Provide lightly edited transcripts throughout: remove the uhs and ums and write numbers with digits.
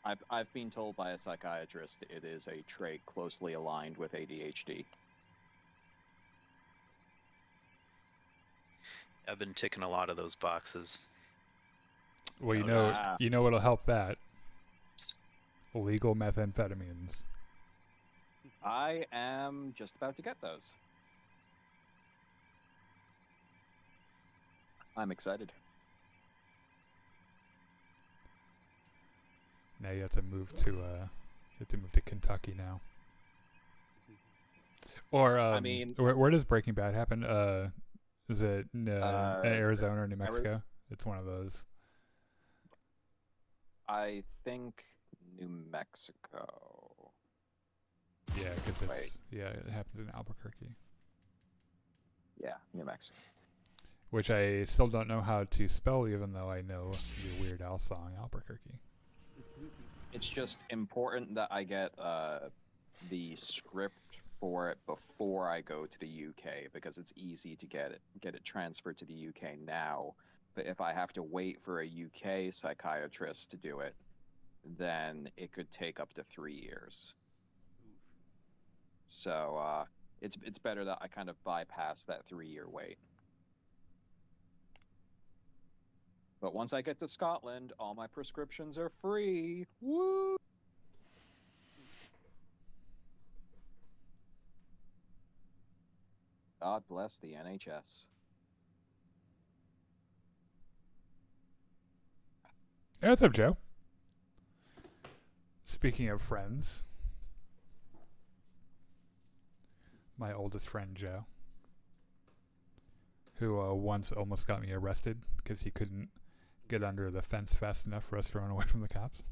I've been told by a psychiatrist it is a trait closely aligned with ADHD. I've been ticking a lot of those boxes. Well, Ah. you know what'll help that? Illegal methamphetamines. I am just about to get those. I'm excited. Now you have to move to Kentucky now. Or I mean, where does Breaking Bad happen? Is it in Arizona or New Mexico? It's one of those. I think New Mexico. Yeah, because it happens in Albuquerque. Yeah, New Mexico. Which I still don't know how to spell, even though I know the Weird Al song Albuquerque. It's just important that I get the script for it before I go to the UK, because it's easy to get it transferred to the UK now. But if I have to wait for a UK psychiatrist to do it, then it could take up to 3 years. So it's better that I kind of bypass that 3-year wait. But once I get to Scotland, all my prescriptions are free. Woo! God bless the NHS. Hey, what's up, Joe? Speaking of friends, my oldest friend, Joe, who once almost got me arrested because he couldn't get under the fence fast enough for us to run away from the cops.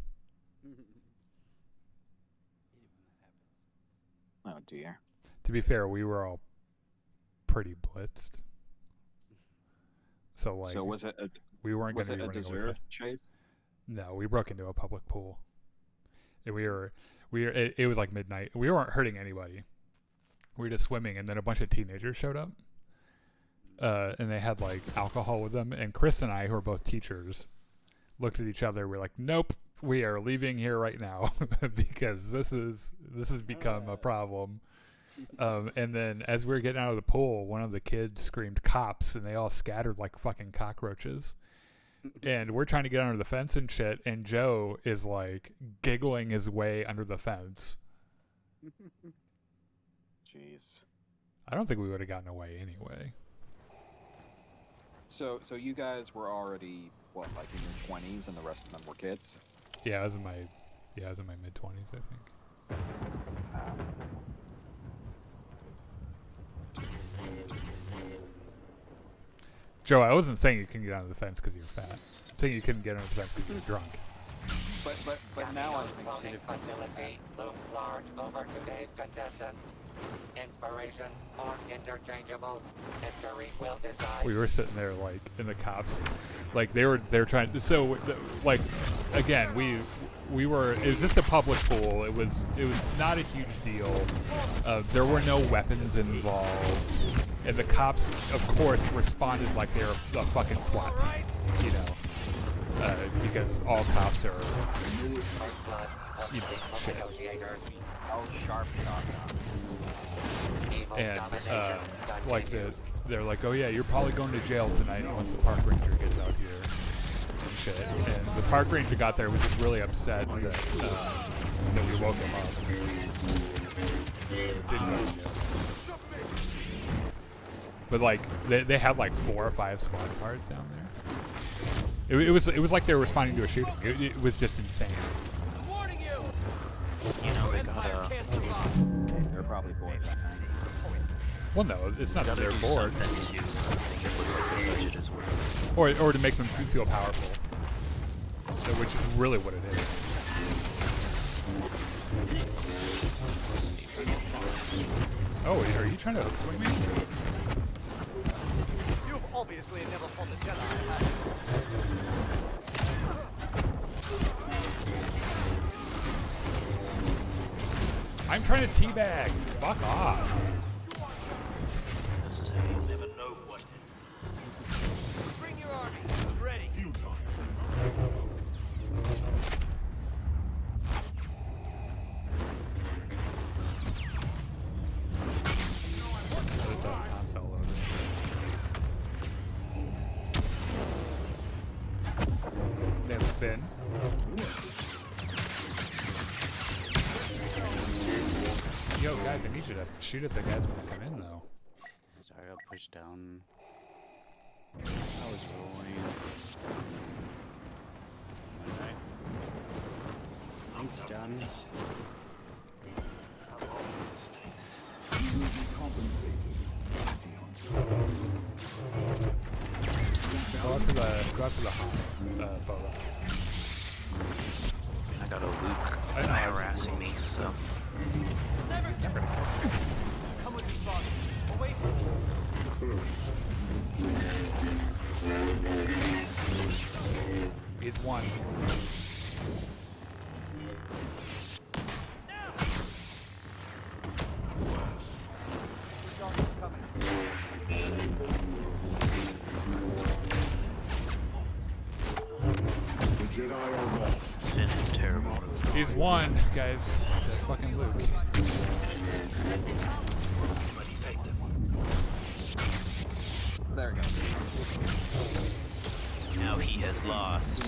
Oh, dear. To be fair, we were all pretty blitzed. So was it we weren't going to be a running away deserved chase? No, we broke into a public pool. And it was like midnight. We weren't hurting anybody. We were just swimming, and then a bunch of teenagers showed up. And they had like alcohol with them. And Chris and I, who are both teachers, looked at each other. We're like, nope, we are leaving here right now because this has become a problem. And then as we were getting out of the pool, one of the kids screamed cops, and they all scattered like fucking cockroaches. And we're trying to get under the fence and shit, and Joe is like giggling his way under the fence. Jeez. I don't think we would have gotten away anyway. So you guys were already what, like in your 20s, and the rest of them were kids? Yeah, I was in my mid-20s, I think. Joe, I wasn't saying you couldn't get under the fence because you're fat. I'm saying you couldn't get under the fence because you're drunk. But now I'm thinking. Facility looms large over today's contestants. Inspirations are interchangeable. History will decide. We were sitting there like in the cops, like they're trying to. So like again, we were. It was just a public pool. It was not a huge deal. There were no weapons involved, and the cops, of course, responded like they were a fucking SWAT team, you know, because all cops are, you know, shit. Oh, sharp shotgun. And like they're like, oh yeah, you're probably going to jail tonight once the park ranger gets out here and shit. And the park ranger got there, was just really upset that we woke him up. Didn't know. But like they had like 4 or 5 squad cars down there. It was like they were responding to a shooting. It was just insane. You know, they got They're probably bored. Well, no, it's not that they're bored. To make it look like the budget is worth. Or to make them feel powerful, which is really what it is. Oh, are you trying to hook swing me? You've obviously never fought a Jedi, have you? I'm trying to teabag. Fuck off. This is how you never know what. Bring your army. Ready. Finn. Yo, guys, I need you to shoot at the guys when they come in, though. Sorry, I got pushed down. I was rolling. Alright. Thanks, John. Go out to the boa. I got a Luke I know. harassing me, so. Come with me, father. Away from this. He's one. Finn is terrible. He's one, guys. That fucking Luke. There we go. Now he has lost.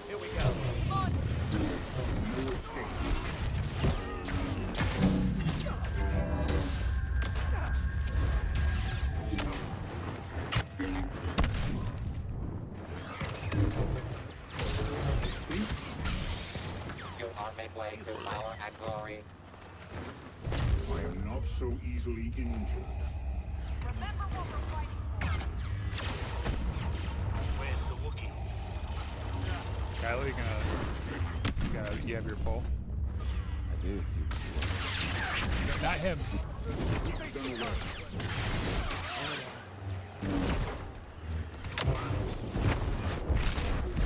Here we go. You are midway to power and glory. I am not so easily injured. Remember what we're fighting for. Where's the Wookiee? Kylo, you have your pole? I do. Not him.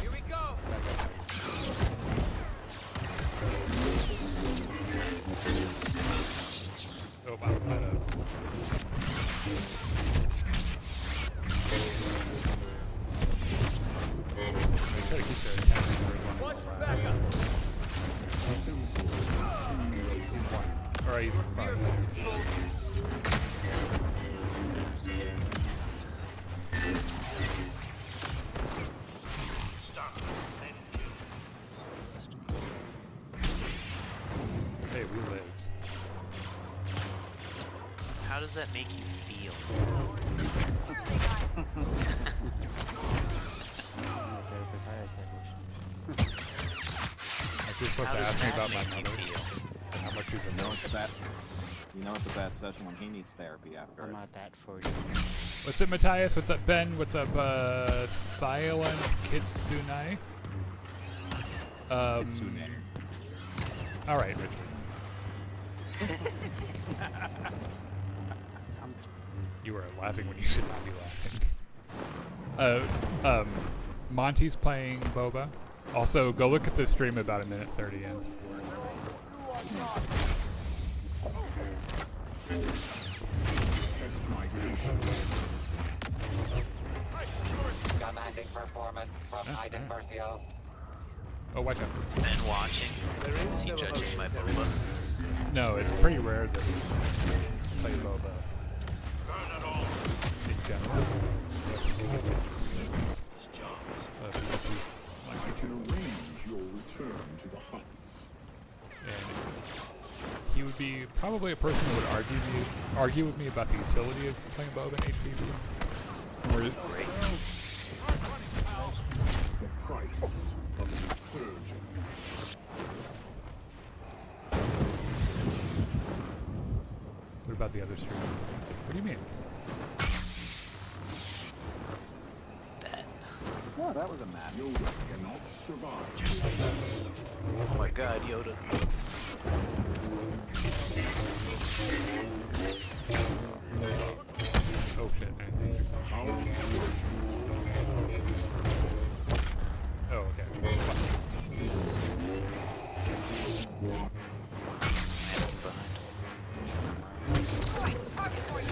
Here we go. Oh, wow. Watch for backup. Alright, he's fine. Hey, we lived. How does that make you feel? Like, you're supposed How to does ask me that about my make you mother feel? and how much she's a You know milk. it's a bad. You know it's a bad session when he needs therapy after. I'm it. not that for you. What's up, Matthias? What's up, Ben? What's up, Silent Kitsune? Kitsune. Alright, Richard. You were laughing when you should not be laughing. Monty's playing Boba. Also, go look at the stream about 1:30 in. Commanding performance from Iden Versio. Oh, watch out. Has Ben watching? Is he judging my boba? No, it's pretty rare that we play Boba in general. Because he I likes to can arrange your return to the huts. and he would be probably a person who would argue with me about the utility of playing Boba in HPV. Whereas, Great. The price of an insurgent. what about the other stream? What do you mean? That. Oh, that was a match. Yoda cannot survive. Oh my god, Yoda. Oh shit. Oh, okay. Right, target for you.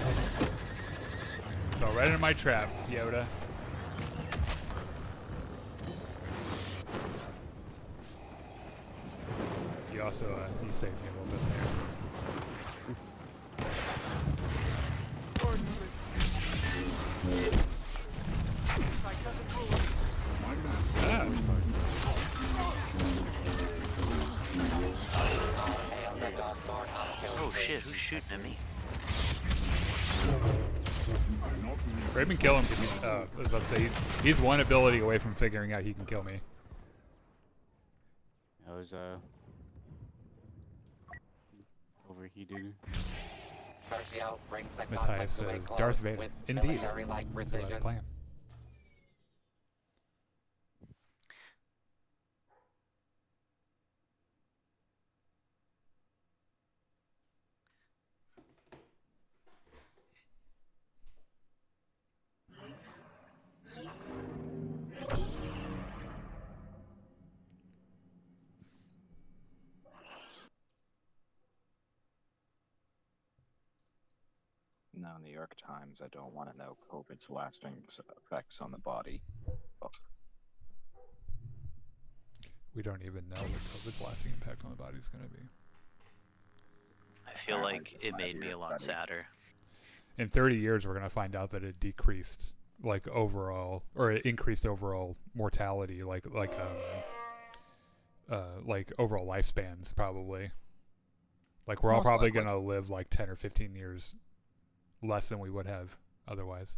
Fell right into my trap, Yoda. You also, you saved me a little bit there. Sight doesn't move. Ah, Hail the dog sword of kill Oh streak. shit, who's shooting at me? Raven kill him. I was about to say he's one ability away from figuring out he can kill me. I was overheated. Versio brings the Matthias conflict to a says, close Darth Vader. with Indeed. military-like So that's precision. plan. No, New York Times, I don't want to know COVID's lasting effects on the body. Ugh. We don't even know what COVID's lasting impact on the body is going to be. I feel like it made me a lot sadder. In 30 years, we're going to find out that it decreased, like, overall, or it increased overall mortality, like overall lifespans, probably. Like, we're all Most probably likely. going to live, like, 10 or 15 years less than we would have otherwise.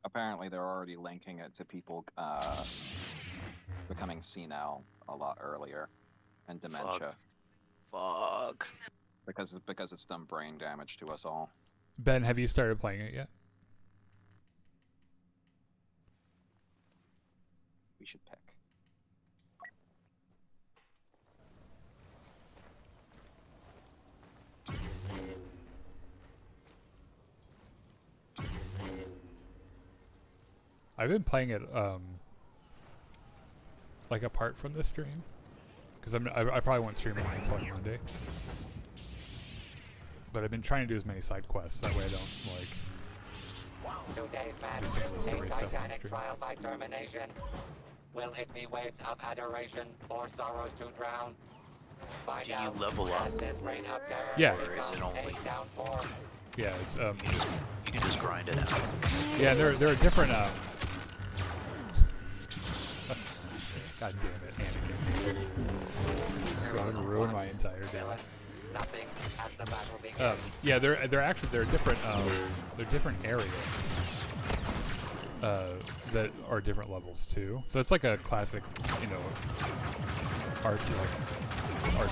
Apparently, they're already linking it to people becoming senile a lot earlier and dementia Fuck. because it's done brain damage to us all. Ben, have you started playing it yet? We should pick. I've been playing it, like, apart from the stream. Because I probably won't stream it until like Monday. But I've been trying to do as many side quests, that way I don't, like... Today's match, Do some of the a story stuff on the titanic stream. trial by termination. Will it be waves of adoration or sorrows to drown? Find Do you out level up? as this reign of terror Yeah. Or is it becomes only- a downpour. Yeah, it's, You can just grind it out. yeah, there are different, God damn it, Anakin. Going to ruin my entire day. Villain, nothing as the battle begins. Yeah, there are different areas that are different levels too. So it's like a classic, you know, RPG kind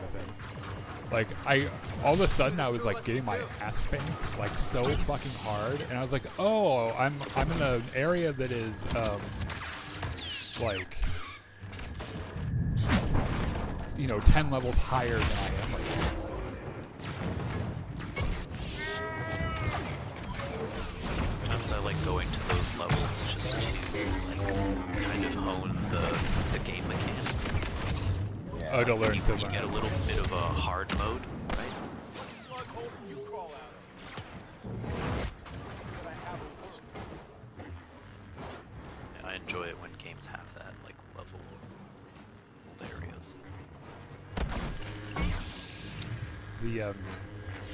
of thing. Like all of a sudden I was like getting my ass spanked like so fucking hard, and I was like, oh, I'm in an area that is like, you know, 10 levels higher than I am right now. Sometimes I like going to those levels just to like kind of hone the game mechanics. Yeah. Oh, to learn You, to you get a learn. little bit of a hard mode, right? Slug hole, you crawl out. But I have a I enjoy it when games have that like level areas. The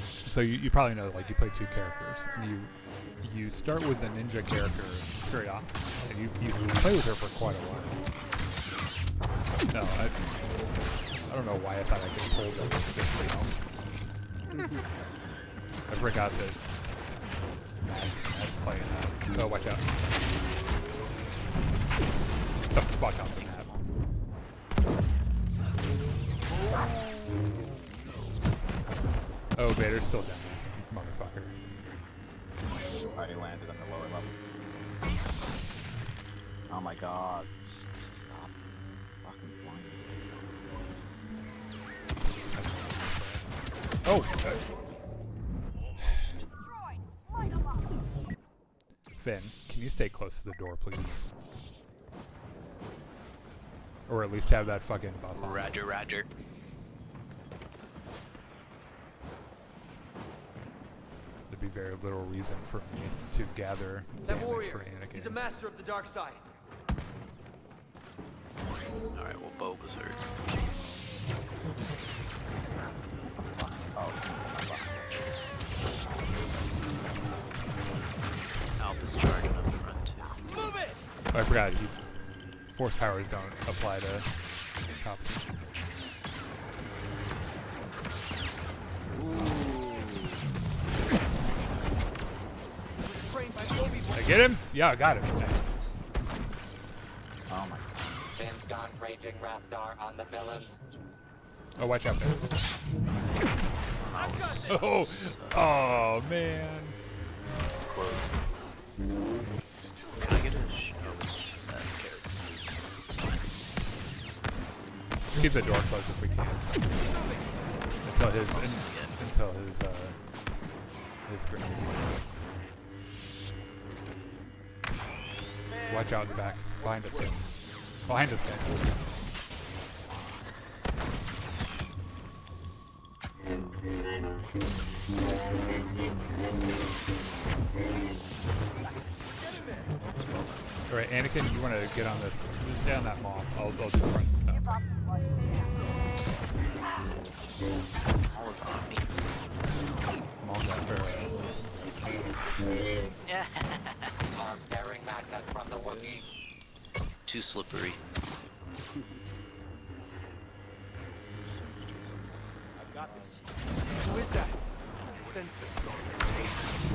so you probably know, like, you play two characters, and you start with the ninja character straight off, and you play with her for quite a while. No, I don't know why I thought I could hold that just, you know. I forgot that Matt's playing that. Oh, watch out. The fuck out the map. Oh, Vader's still down there, motherfucker. I landed on the lower level. Oh my god. Stop fucking flying Oh! Destroyed. Light 'em up. Finn, can you stay close to the door, please? Or at least have that fucking buff on. Roger, roger. There'd be very little reason for me to gather That damage warrior, for Anakin. he's a master of the dark side. Alright, well, Bo was hurt. Alpha's charging up front, too. Move it! Oh, I forgot. Force powers don't apply to competition. Was trained by Obi-Wan. I get him? Yeah, I got him. Nice. Oh my god. Finn's gone raging Raptor on the villains. Oh, watch out, man. I've got this. Oh, oh man. It's close. Can I get a that character? It's fine. Let's keep the door closed if we can. Until his grenade. Watch out in the back. Behind us, guys. Behind us, guys. Alright, Anakin, you want to get on this? Just stay on that mall. I'll do the front. All is on me. Mall got Yeah. Arm tearing madness from the Wookiee. Too slippery. I've got this. Who is that? Sense it.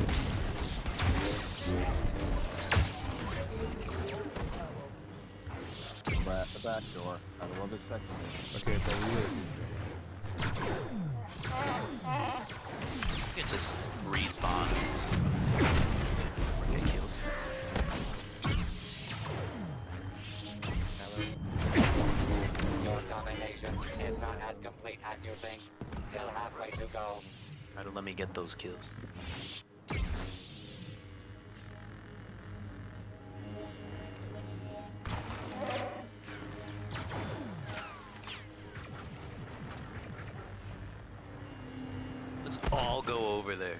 We're at the back door. I love it sexy. Okay, so we You can just respawn. Get kills. Your domination is not as complete as you think. Still halfway to go. Try to let me get those kills. Let's all go over there.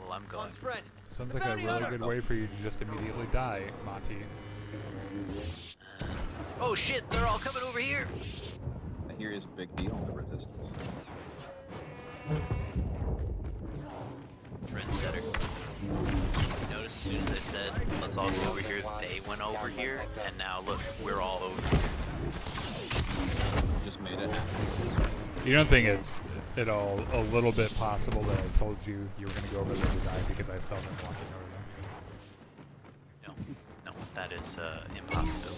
Well, I'm going. Han's friend. Sounds The like a bounty really hunter. good way for you to just immediately die, Monty. Oh shit, they're all coming over here! I hear is a big deal in the resistance. Trendsetter. Notice as soon as I said, let's all go over here, they went over here, and now look, we're all over here. Just made it happen. You don't think it's at all a little bit possible that I told you you were going to go over there to die because I saw them walking over there? No, that is impossible.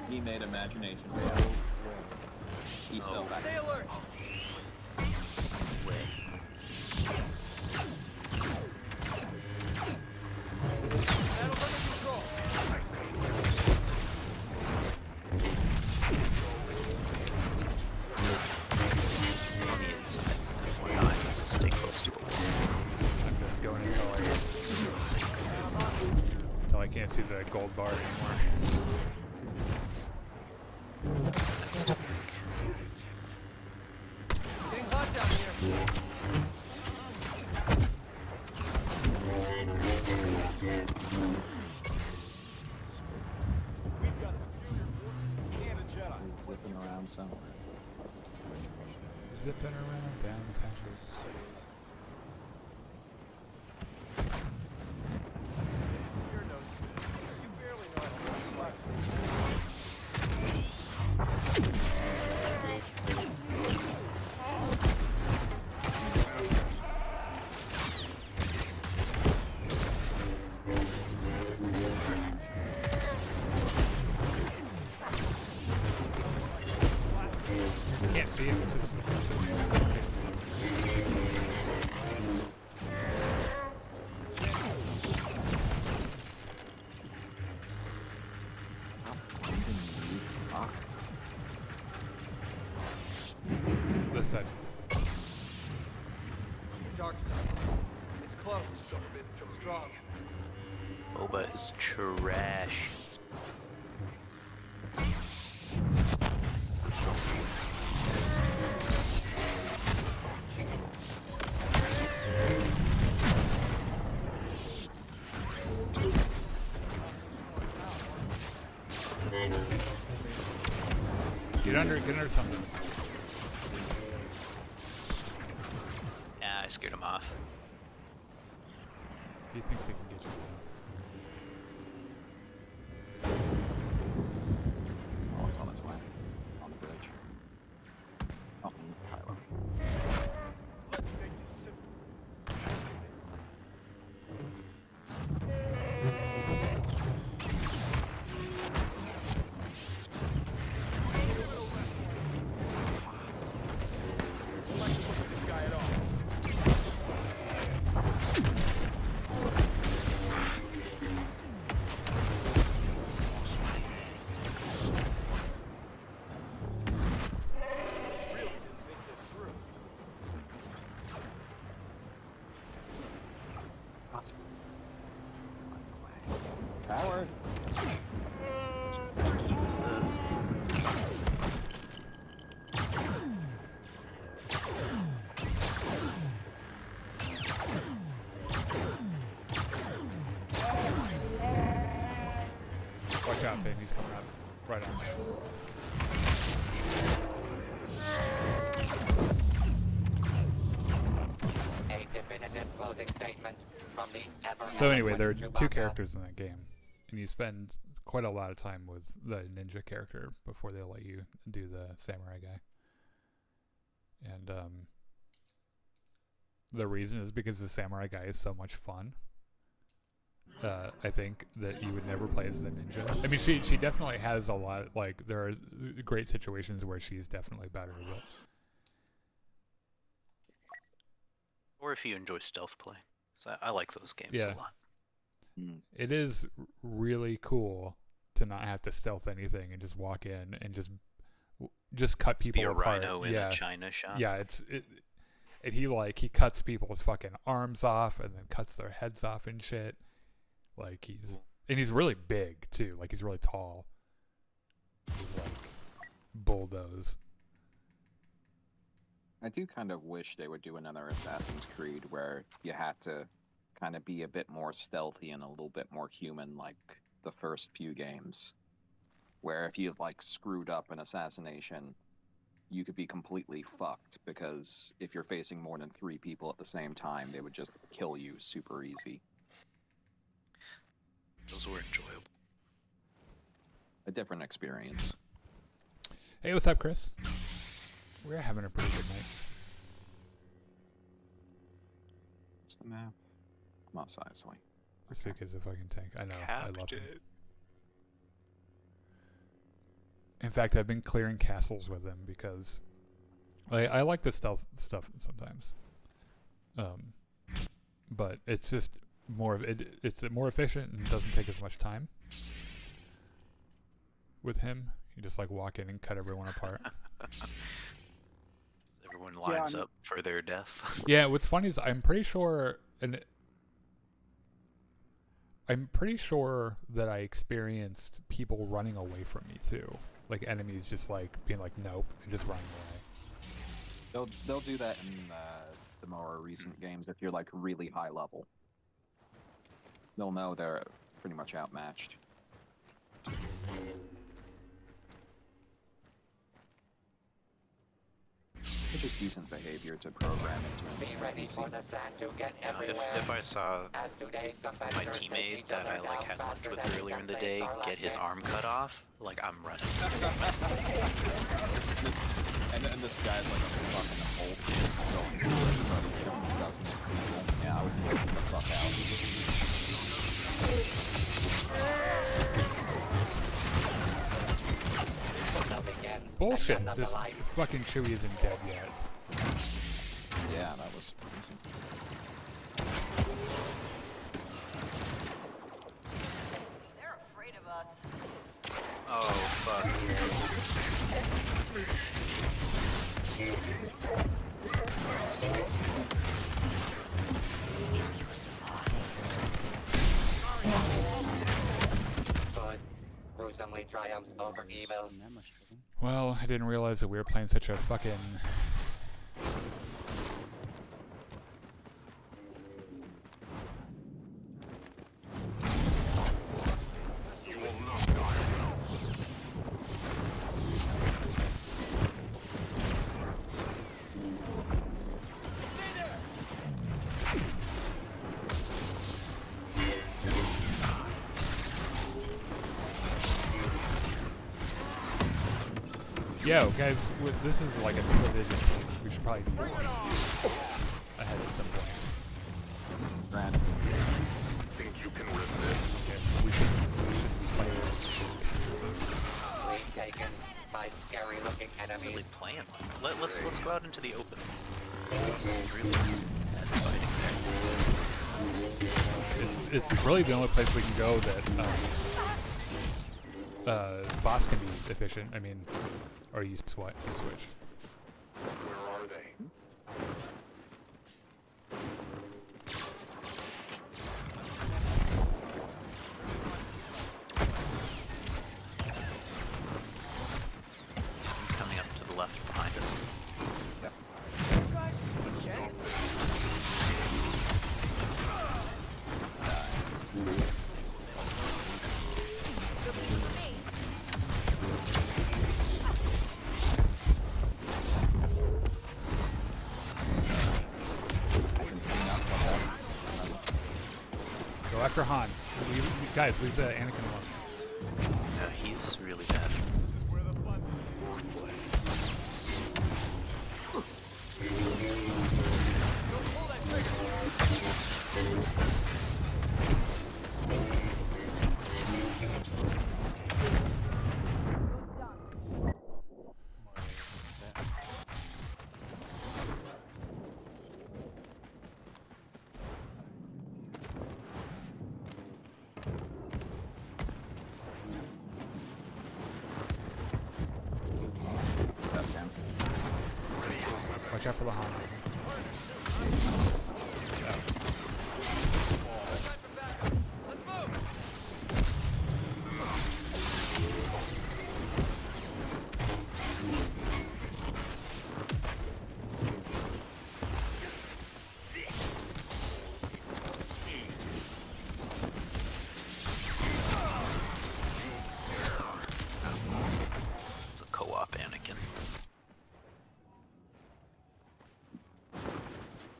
He made imagination reality. He So- saw that. Stay alert. Way. Battle's under control. On the inside, FYI, let's stay close to it. I'm just going until I can't see the gold bar anymore. Next week. Getting hot down here. We've got superior forces and a Jedi. Zipping around somewhere. Zipping around downtown. You're no Sith. You barely know how to run lightsabers. Can't see it, it's just said. Dark side. It's close. Strong. Boba is trash. Get under something. Yeah, I scared him off. He thinks he can get you Oh, it's on its way. On the bridge. Oh, Kylo. Let's make this simple. Let's look at this guy at all. Really didn't think this through. Coward. He was Watch out, Finn. He's coming up. Right on. A definitive closing statement from the ever So anyway, there are eloquent two Chewbacca. characters in that game, and you spend quite a lot of time with the ninja character before they let you do the samurai guy. And the reason is because the samurai guy is so much fun. I think that you would never play as the ninja. I mean, she definitely has a lot. Like, there are great situations where she's definitely better, but or if you enjoy stealth play. So I like those games Yeah. a lot. it is really cool to not have to stealth anything and just walk in and just cut people Be a apart. rhino in yeah. a China shop. Yeah, and he cuts people's fucking arms off and then cuts their heads off and shit. Like he's really big too. Like he's really tall. He's like bulldoze. I do kind of wish they would do another Assassin's Creed where you had to kind of be a bit more stealthy and a little bit more human, like the first few games. Where if you like screwed up an assassination, you could be completely fucked because if you're facing more than 3 people at the same time, they would just kill you super easy. Those were enjoyable. A different experience. Hey, what's up, Chris? We're having a pretty good night. What's the map? Mos Eisley. Pursuit is a fucking tank. I know. I love him. Captain. In fact, I've been clearing castles with him because I like the stealth stuff sometimes. But it's just more of it's more efficient and doesn't take as much time. With him, you just like walk in and cut everyone apart. Everyone lines up for their death. Yeah, what's funny is I'm pretty sure that I experienced people running away from me too. Like enemies just like being like nope and just running away. They'll do that in the more recent games if you're like really high level. They'll know they're pretty much outmatched. It's just decent behavior to program into Be an ready NPC. for the sand to get You know, everywhere. if I saw As today's my competitors take teammate each that other I like down had lunch faster with than we earlier can in the say day Sarlacc get his did. arm cut off, like I'm running. And this guy's like a fucking Hulk going through everybody, killing dozens of people. Yeah, I would freak the fuck out. Now begins Bullshit. another This life. fucking Chewie isn't dead yet. Yeah, that was surprising. They're afraid of us. Oh fuck. Good. Gruesomely triumphs over evil. That much trouble. Well, I didn't realize that we were playing such a fucking... Yo, guys, this is like a single vision team. We should probably be ahead at some point. Granted. Think you can resist? We should play this. We've taken by scary-looking enemies. Really plan. Let's go out into the open. It's really bad fighting It's really the only place we can go that boss can be efficient. I mean, or you switch. Where are they? He's coming up to the left behind us. You guys, again? I can swing out about that. Go after Han. Guys, leave the Anakin alone. No, he's really bad. This is where the fun Don't pull that trigger! Step down. Watch out for the Han. Let's move! It's a co-op Anakin.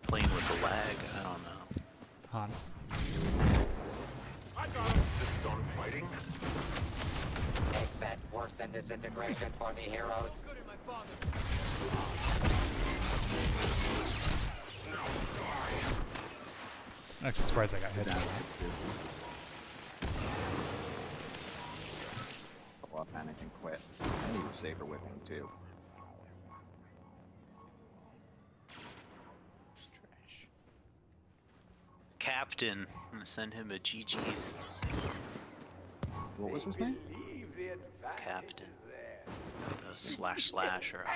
Playing with a lag, I don't know. Han. I gotta insist on fighting. A fate worse than disintegration for the heroes. Good at my father. I'm actually surprised I got hit. Couple off Anakin quit. I need a saber with him too. It's trash. Captain, I'm gonna send him a GG's. What was his name? Leave the advantage Captain. there. // or I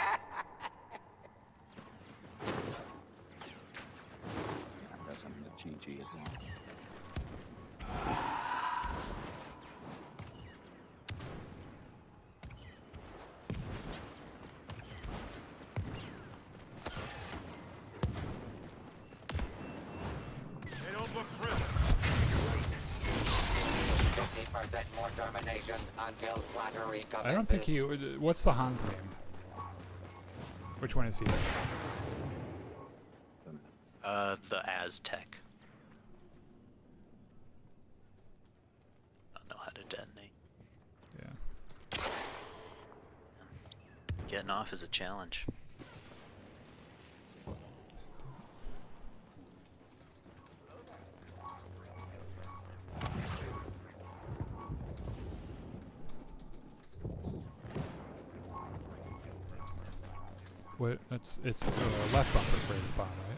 guess I'm the GG as well. They don't look thrilled. 50% more terminations until flattery commences. I don't think he... What's the Han's name? Which one is he? the Aztec. I don't know how to detonate. Yeah. Getting off is a challenge. What? It's left bumper for the bomb, right?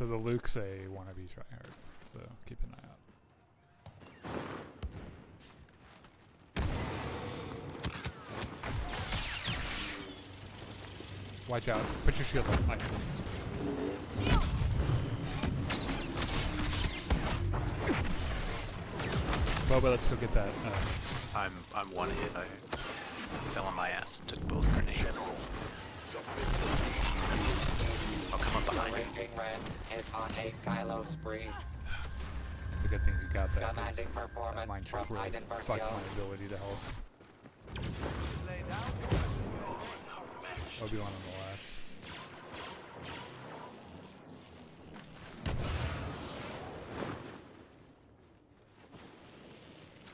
So the Luke's a wannabe tryhard, so keep an eye out. Watch out. Put your shield up. Mike. Boba, let's go get that. I'm one hit. I fell on my ass and took both grenades. I'll come up behind you. Raging Red is on a Kylo spree. It's a good thing you got that. 'Cause Commanding that performance mind trick from really Edinburgh. fucked my ability to help. Lay down. Obi-Wan on the left.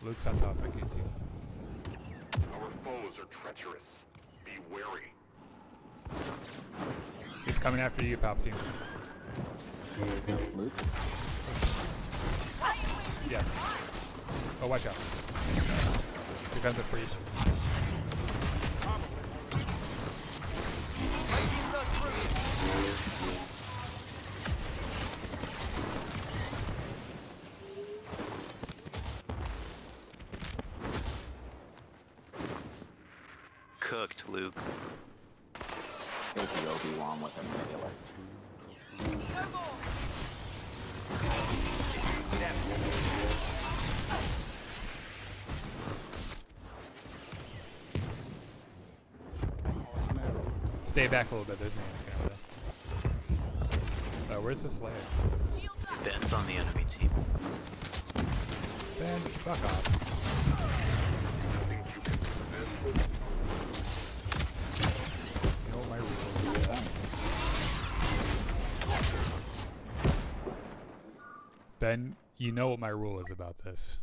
Luke's on top, I can't see him. Our foes are treacherous. Be wary. He's coming after you, Palpatine. Luke? Yes. Oh, watch out. Here comes the freeze. He's not through. Cooked, Luke. Take the Obi-Wan with a melee. Stay back a little bit, there's an enemy over there. Where's this layer? Ben's on the enemy team. Ben, fuck off. Think you can resist? You know what my rule is. Ben, you know what my rule is about this.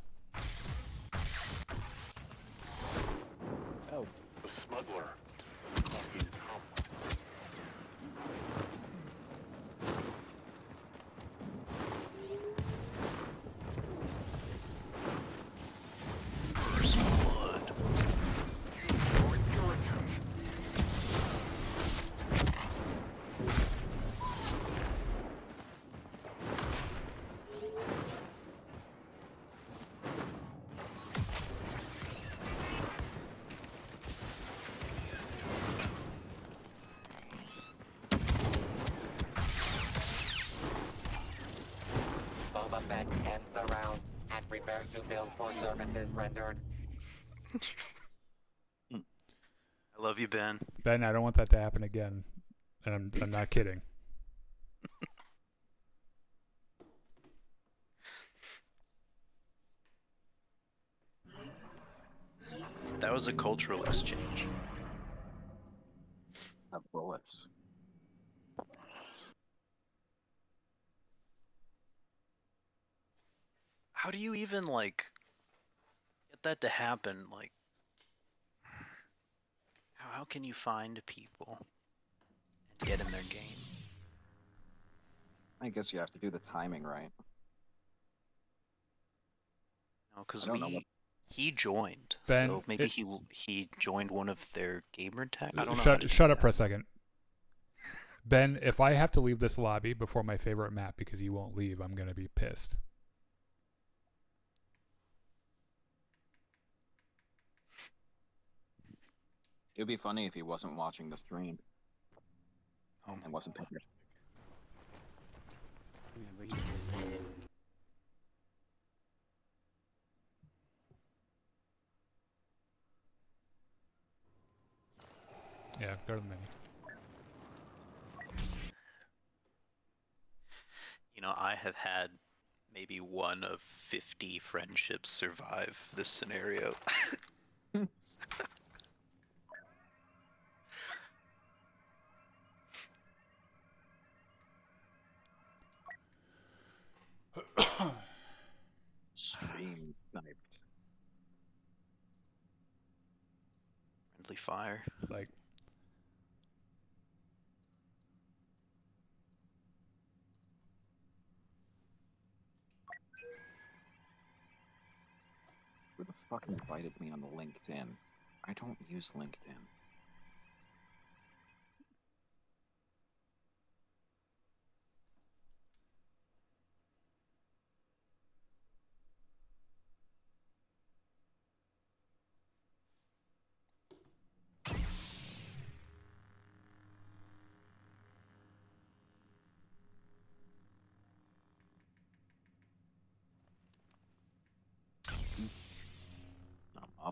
Oh. The smuggler. He's come. First blood. You are irritant. Boba Fett ends the round and prepares to bill for services rendered. I love you, Ben. Ben, I don't want that to happen again. And I'm not kidding. That was a cultural exchange. Have bullets. How do you even, like, get that to happen? Like, how can you find people and get in their game? I guess you have to do the timing right. No, because I don't know what- he joined, Ben, so maybe he joined one of their gamer tag. I don't know. Shut up for a second. Ben, if I have to leave this lobby before my favorite map because you won't leave, I'm gonna be pissed. It'd be funny if he wasn't watching the stream Oh, and wasn't paying. Yeah, go to the menu. You know, I have had maybe one of 50 friendships survive this scenario. Stream sniped. Friendly fire. Like, Who the fuck invited me on the LinkedIn? I don't use LinkedIn.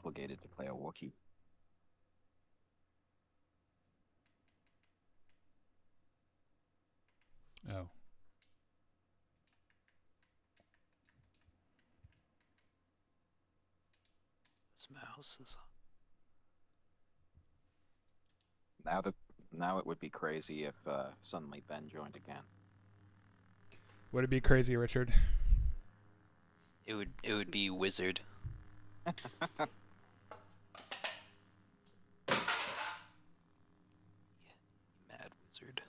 obligated to play a Wookiee. Oh. This mouse is Now it would be crazy if suddenly Ben joined again. Would it be crazy, Richard? It would be wizard. Mad wizard.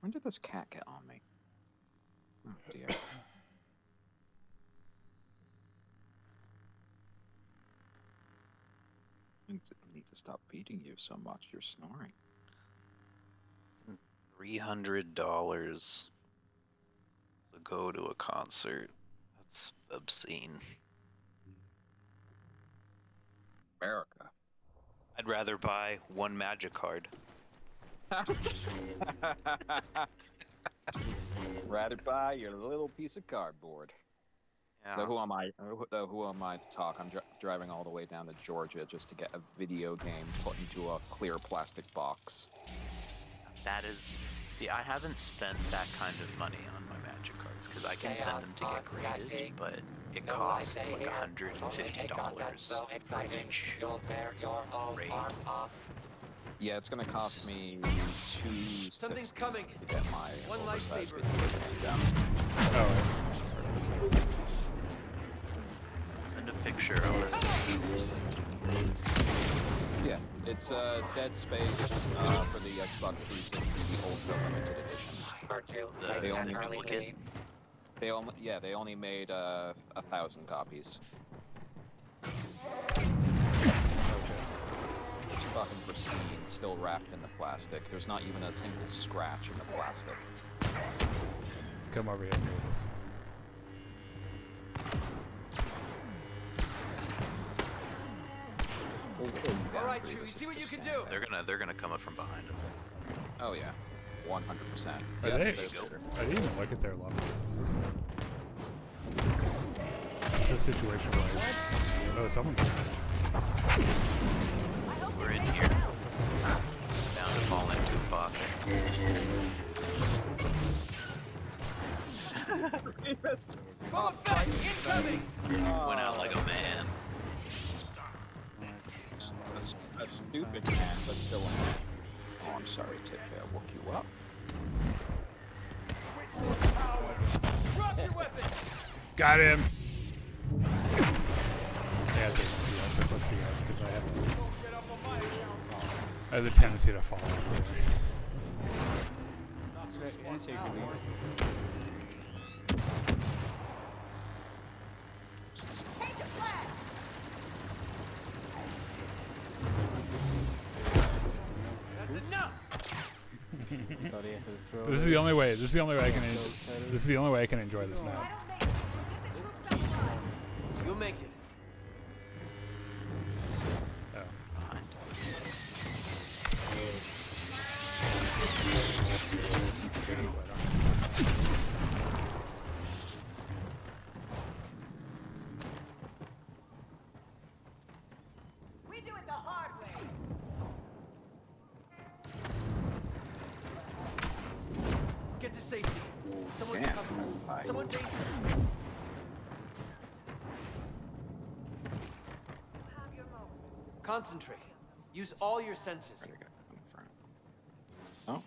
When did this cat get on me? Oh dear. I need to stop feeding you so much. You're snoring. $300 to go to a concert. That's obscene. America. I'd rather buy one magic card. Rather buy your little piece of cardboard. Yeah. Though who am I to talk? I'm driving all the way down to Georgia just to get a video game put into a clear plastic box. That is... See, I haven't spent that kind of money on my magic cards, because I can send them to get graded, but it costs like $150 So exciting, each. you'll tear your own Raid. arms off. Yeah, it's gonna cost me Something's $260 coming. to get my One oversized lightsaber. video game down. Oh. Send a picture of us. Yeah, it's Dead Space for the Xbox 360, the Ultra Limited Edition. Virtue, The They an only early duplicate. lead. They only made 1,000 copies. It's fucking pristine, still wrapped in the plastic. There's not even a single scratch in the plastic. Come over here and do this. All right, Chewie, see what you can do. They're gonna come up from behind us. Oh yeah, 100%. Are Yeah, they? there's- I didn't even look at their levels. It's a situation where someone's We're in here. Bound to fall into a buck. Full effect, incoming. Went out like a man. A stupid man, but still a man. Oh, I'm sorry to woke you up. Drop your weapon. got him. Yeah, I think let's see guys because I have a tendency to fall off. Not so smart now, Mark. Take the flag. That's enough. This is the only way. This is the only way I can. This is the only way I can enjoy this I map. don't make it. Get the troops up front. You'll make it. Oh. Behind. We do it the hard way. Get to safety. Someone's Damn. coming. Hi. Someone's dangerous. Have your moment. Concentrate. Use all your senses. Where'd I go in front? Oh,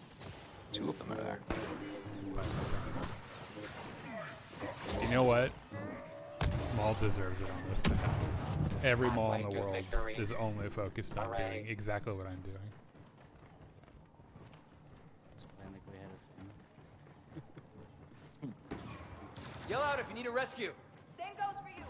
two of them are there. You know what? Maul deserves it on this map. Every Maul in the world is only focused on doing exactly what I'm doing. Yell out if you need a rescue. Same goes for you.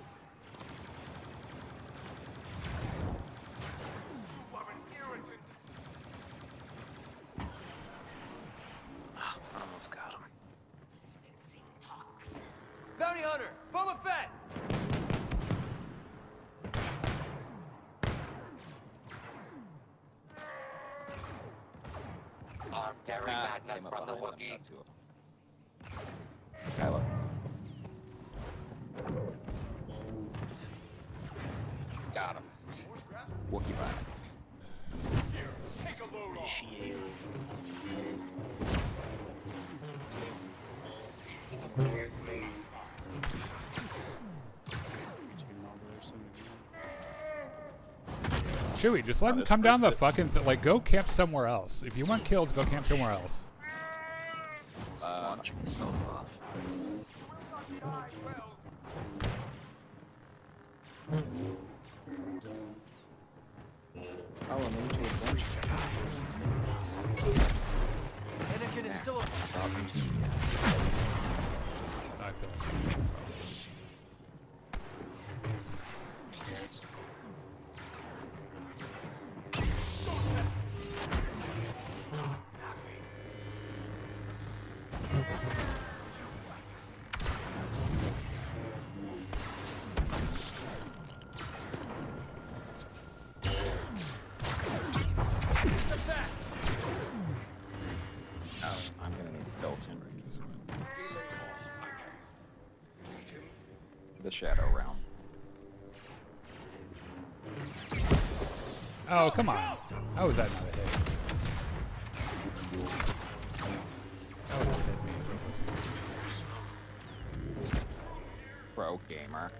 Arm-tearing madness came up from the behind them, Wookiee. got two of them. Kylo. Got him. Wookiee back. Appreciate. Chewie, just let him come down the fucking like go camp somewhere else. If you want kills, go camp somewhere else. Just launch myself off. Oh, and then change them. Anakin is still alive. I feel like I'm gonna need built-in the shadow realm. oh, come on. How was that not a hit? That would have hit me. Pro gamer.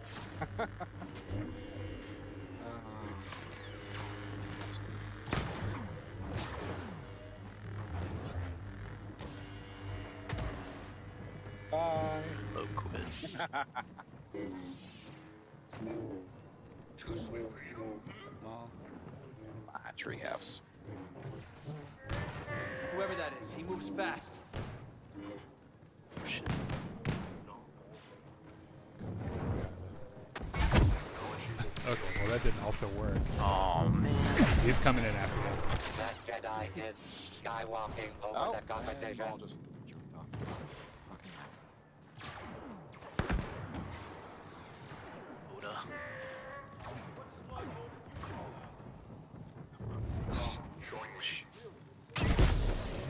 Bye. Oh, quit. Treehouse. Whoever that is, he moves fast. Oh, shit. Okay, well that didn't also work. Oh man. He's coming in after that. That Jedi is skywalking over the competition. Ball just jumped off. Fucking Oda.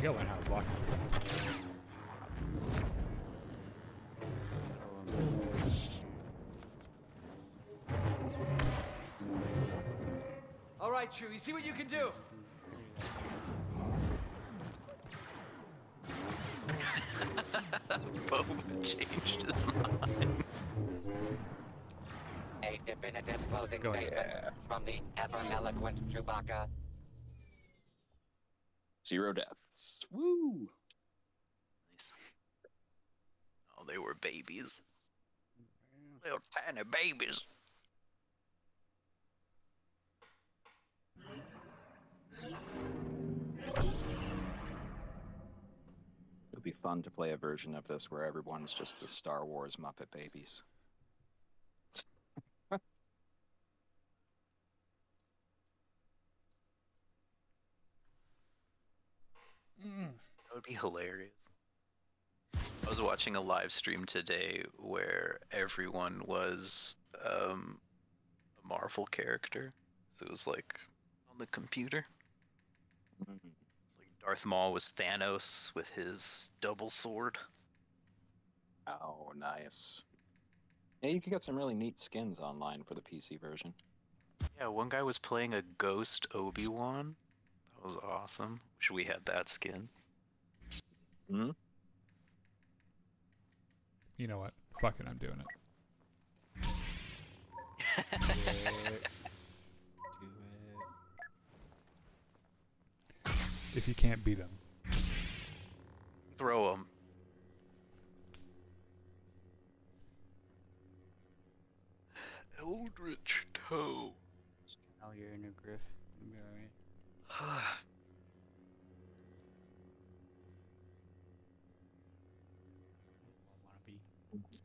You gotta learn how to block. All right, Chewie, see what you can do. Boba changed his mind. A definitive closing Go ahead. statement from the ever-eloquent Chewbacca. 0 deaths. Woo! Nice. Oh, they were babies. Little tiny babies. It'll be fun to play a version of this where everyone's just the Star Wars Muppet babies. That would be hilarious. I was watching a live stream today where everyone was a Marvel character. So it was like on the computer. Like Darth Maul was Thanos with his double sword. Oh, nice. Yeah, you could get some really neat skins online for the PC version. Yeah, one guy was playing a ghost Obi-Wan. That was awesome. Wish we had that skin. Hmm? You know what? Fuck it, I'm doing it. If you can't beat him. Throw him. Eldritch Toe. Oh, you're in a griff. You'll be alright. Wanna be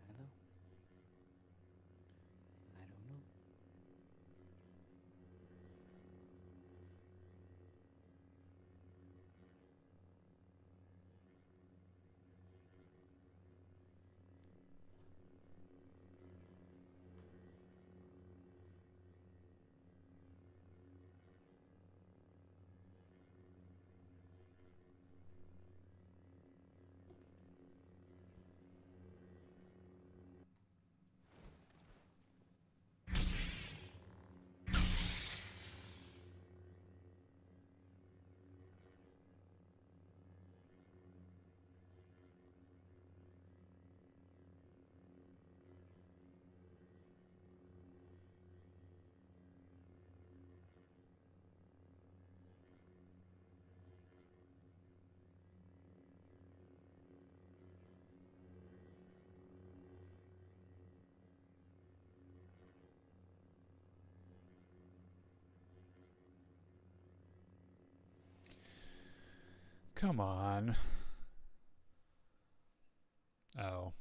Kylo? I don't know. Come on. Oh.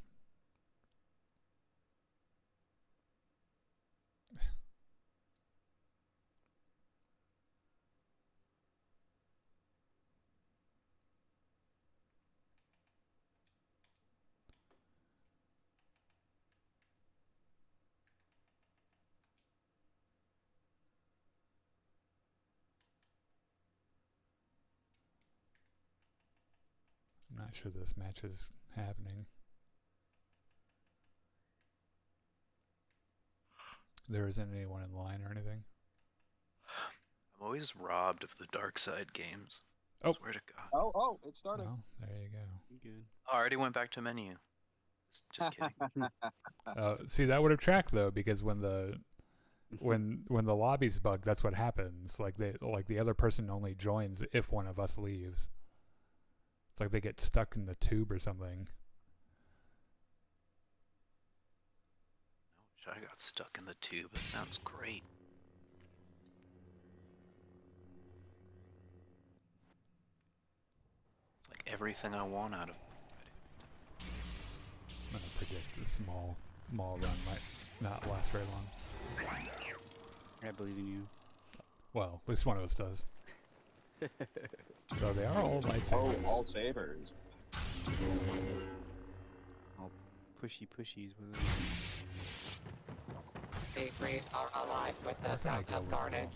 I'm not sure this match is happening. There isn't anyone in line or anything. I'm always robbed of the dark side games. Oh. Swear to God. Oh, it started. Well, there you go. Good. Oh, I already went back to menu. Just kidding. See, that would have tracked though, because when the lobby's bugged, that's what happens. Like the other person only joins if one of us leaves. It's like they get stuck in the tube or something. I wish I got stuck in the tube. It sounds great. It's like everything I want out of. I'm gonna predict the small run might not last very long. I believe in you. Well, at least one of us does. So they are all lightsabers. Oh, all sabers. All pushies with it. The trees are alive with the How can I sounds go of with carnage,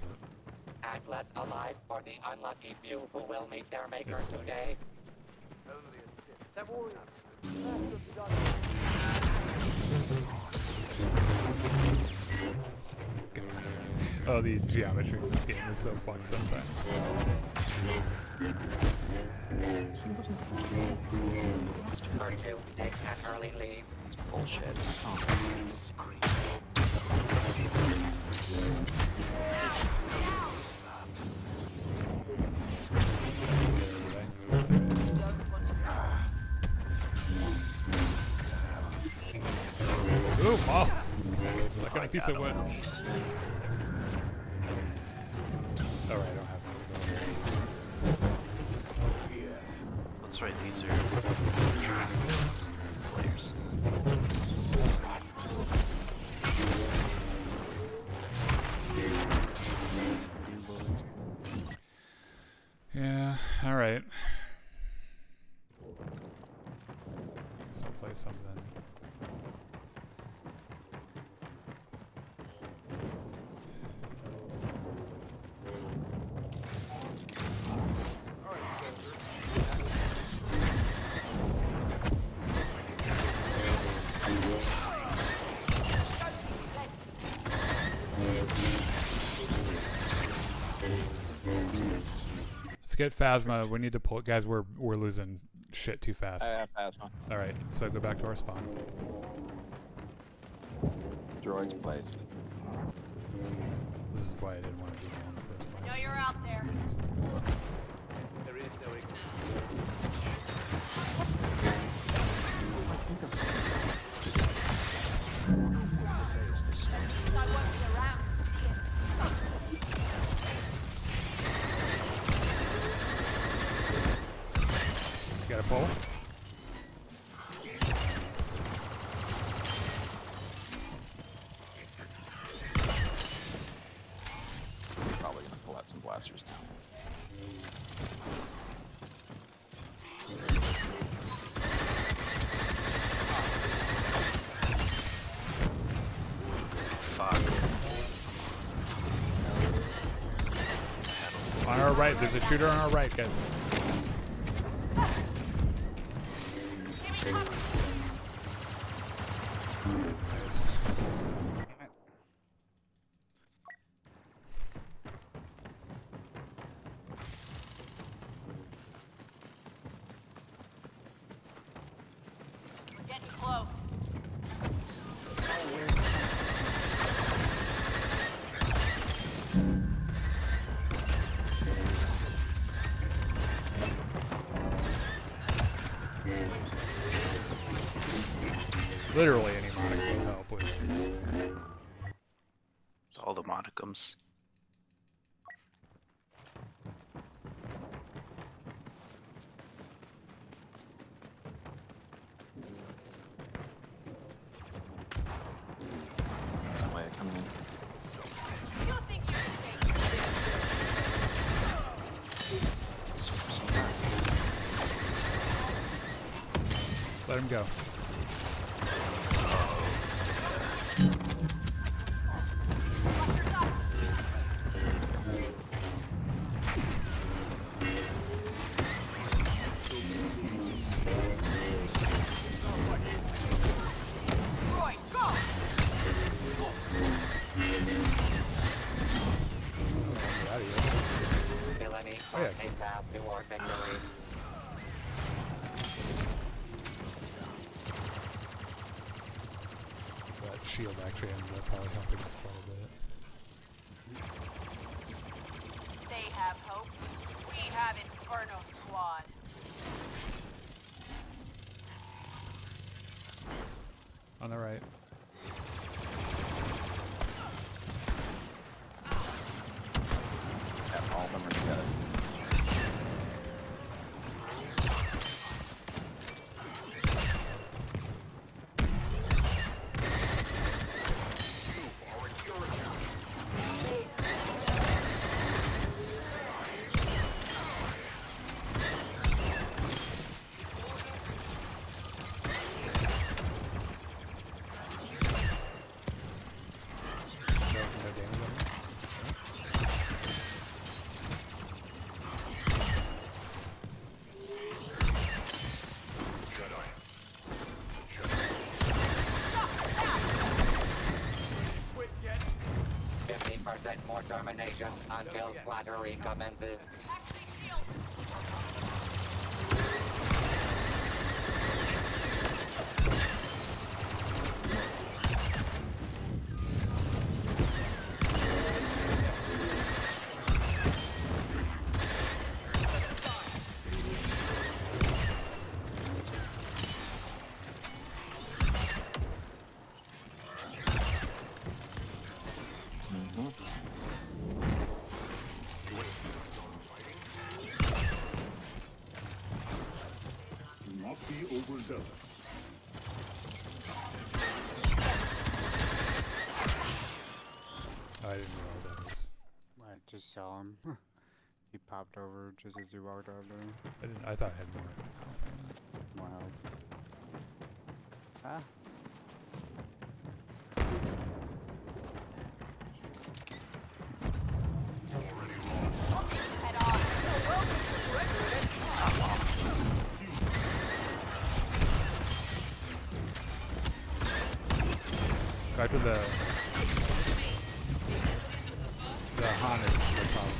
all and less alive for the unlucky few who will meet their maker today. Oh, the geometry in this game is so fun sometimes. Virtue takes an early lead. It's bullshit. Ooh, wow! It's like a piece of wood. Alright, I don't have one. That's right, these are players. Yeah, alright. Guess I'll play something. Let's get Phasma. We need to pull, guys. We're losing shit too fast. I have Phasma. All right, so go back to our spawn. Droids placed. This is why I didn't want to do that in the first place. I know you're out there. There is no ignorance. I wasn't around to see it. Got a pull? Probably gonna pull out some blasters now. Fuck. On our right, there's a shooter on our right, guys. Nice. We're getting close. Literally any monica will help with. It's all the modicums. Let him go. Roy, go! Get out of here. Villainy Oh, yeah. on a path toward victory. That shield actually ended up probably helping us quite a bit. They have hope. We have Inferno Squad. On the right. Yeah, all of them are dead. No damage on him. Quit yet. 50% more terminations until flattery commences. Do not be overzealous. I didn't realize that was. I just saw him. He popped over just as you walked over there. I didn't. I thought I had more. More health. Ah. Head on. So after the Han is the problem.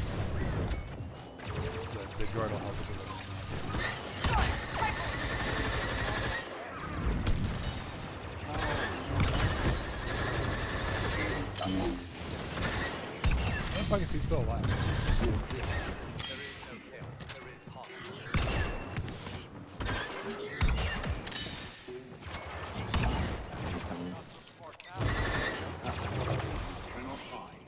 The droid will help us a little. I fucking see he's still alive. There is no chaos. There is harmony. Cannot hide.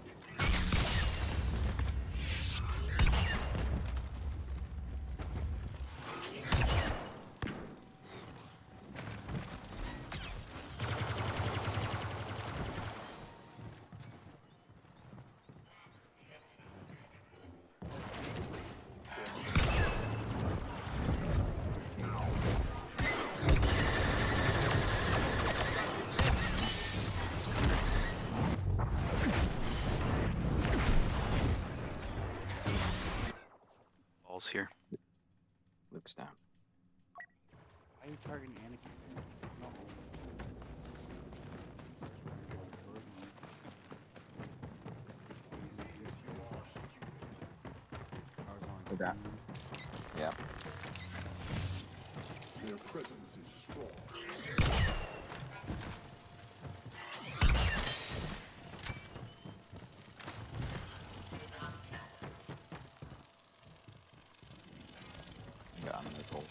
Balls here. Luke's down. Why are you targeting Anakin? No. We're down. Yeah. Their presence is strong. Got him. Nicole.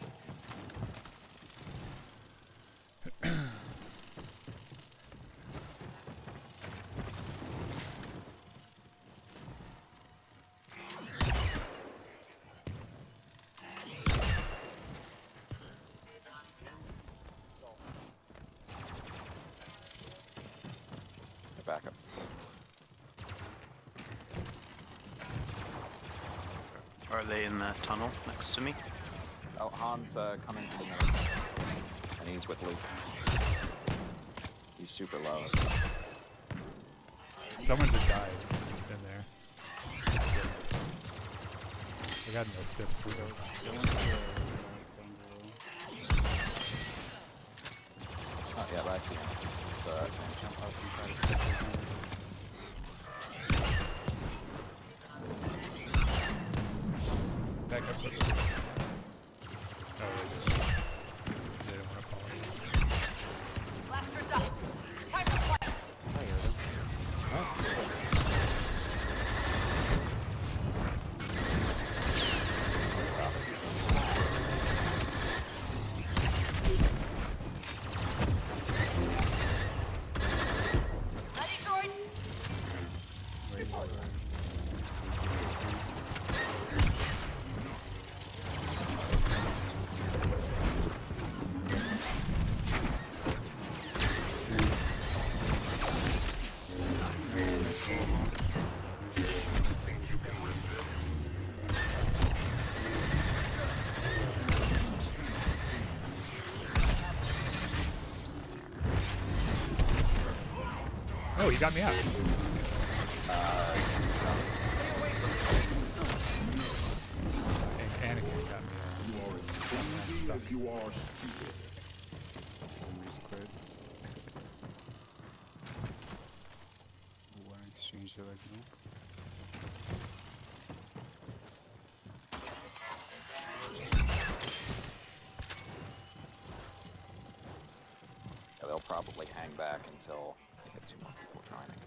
Back up. Are they in that tunnel next to me? Oh, Han's coming from the And he's with Luke. He's super low. Someone just died in there. I got an assist for those. Go into the right down below. Oh, yeah, but I see him. So, Jump up and try to catch those numbers. Back up. Oh, they don't want to follow you. Blasters up. Time to fight. Ready, droid? Oh, you got me out. Anakin got me out. You are as strong as you are stupid. Numbers quit. One exchange the original. yeah, they'll probably hang back until they get 2 more people joining.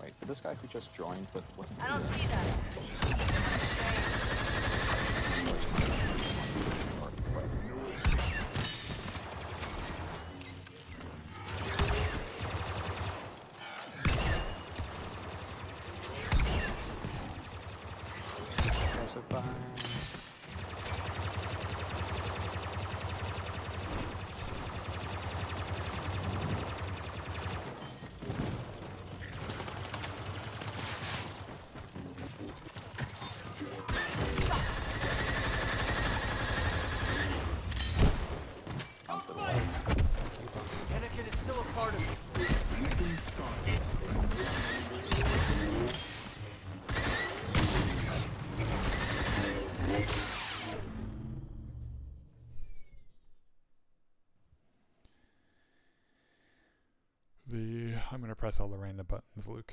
Wait, did this guy who just joined but wasn't I don't here? see that. Or what? Also behind. Comes to the left. Anakin is still a part of me. I'm gonna press all the random buttons, Luke.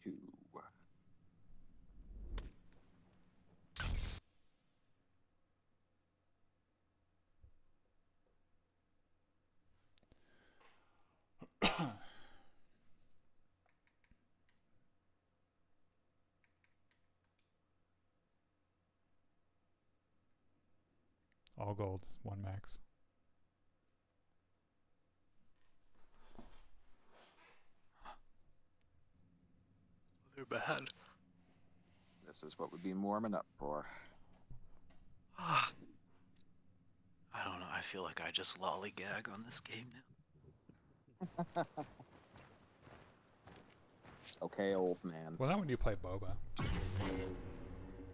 Two. All gold, 1 max. They're bad. This is what we'd be warming up for. I don't know. I feel like I just lollygag on this game now. Okay, old man. Well, not when you play Boba.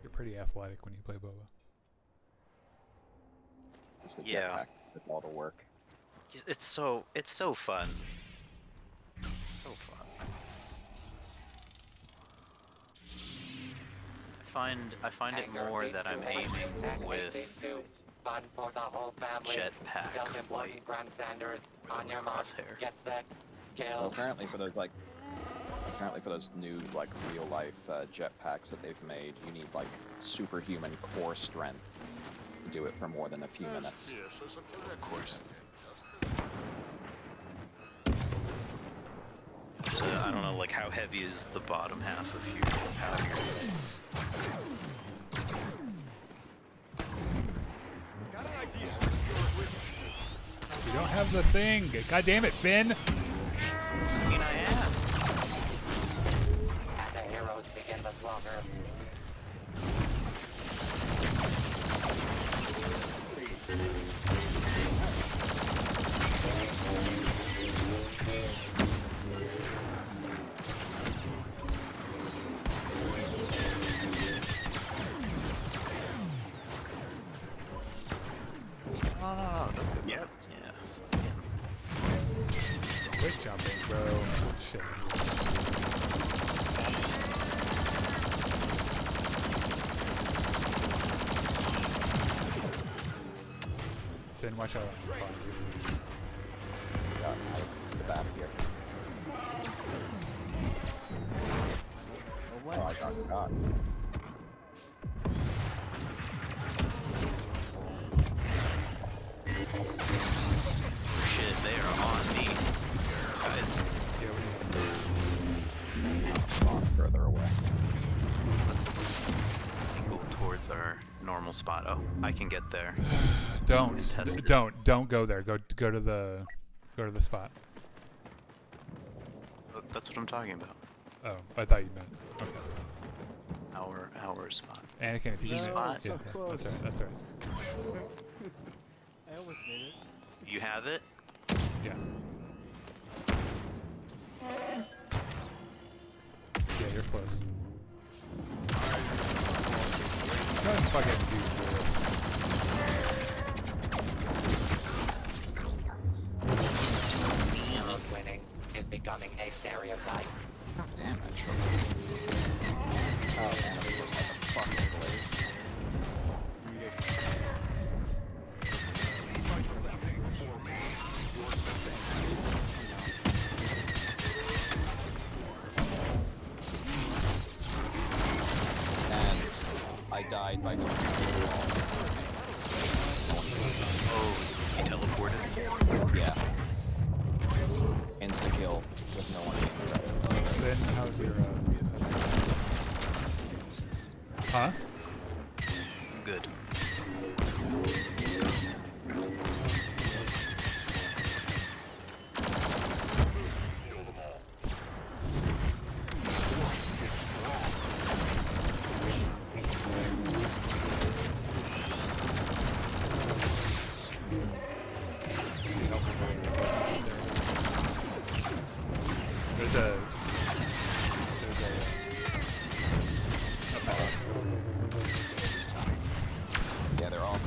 You're pretty athletic when you play Boba. It's the Yeah. jetpack with all the work. It's so fun. So fun. I find it more that I'm aiming with Fun for the whole family. jetpack Self-important flight grandstanders. with On the your marks. crosshair. Get set. So Kill. apparently for those new like real life jetpacks that they've made, you need like superhuman core strength to do it for more than a few minutes. Of course. So, I don't know, like how heavy is the bottom half of your legs? Got an idea. We don't have the thing. God damn it, Finn. I mean, I asked. And the heroes begin the slaughter. Oh, don't go yet. Yeah. Quick jumping, bro. Shit. Finn, watch out. Got the back here. Oh, I got caught. Shit, they are on me. Guys, Spawn further away. let's go towards our normal spot. Oh, I can get there. Don't go there. Go to the spot. That's what I'm talking about. Oh, I thought you meant. Okay. Our spot. Anakin, if you No, can, spot. yeah, so close. that's right. I almost made it. You have it? Yeah. Yeah, you're close. Go ahead and fucking do Winning is becoming a stereotype. God damn it, sure. Oh man, it was like a fucking blade. And I died by going through the wall. Oh, you teleported? Yeah. Insta kill with no one being there. Then how's your This is huh? good. There's a boss. Yeah, they're all.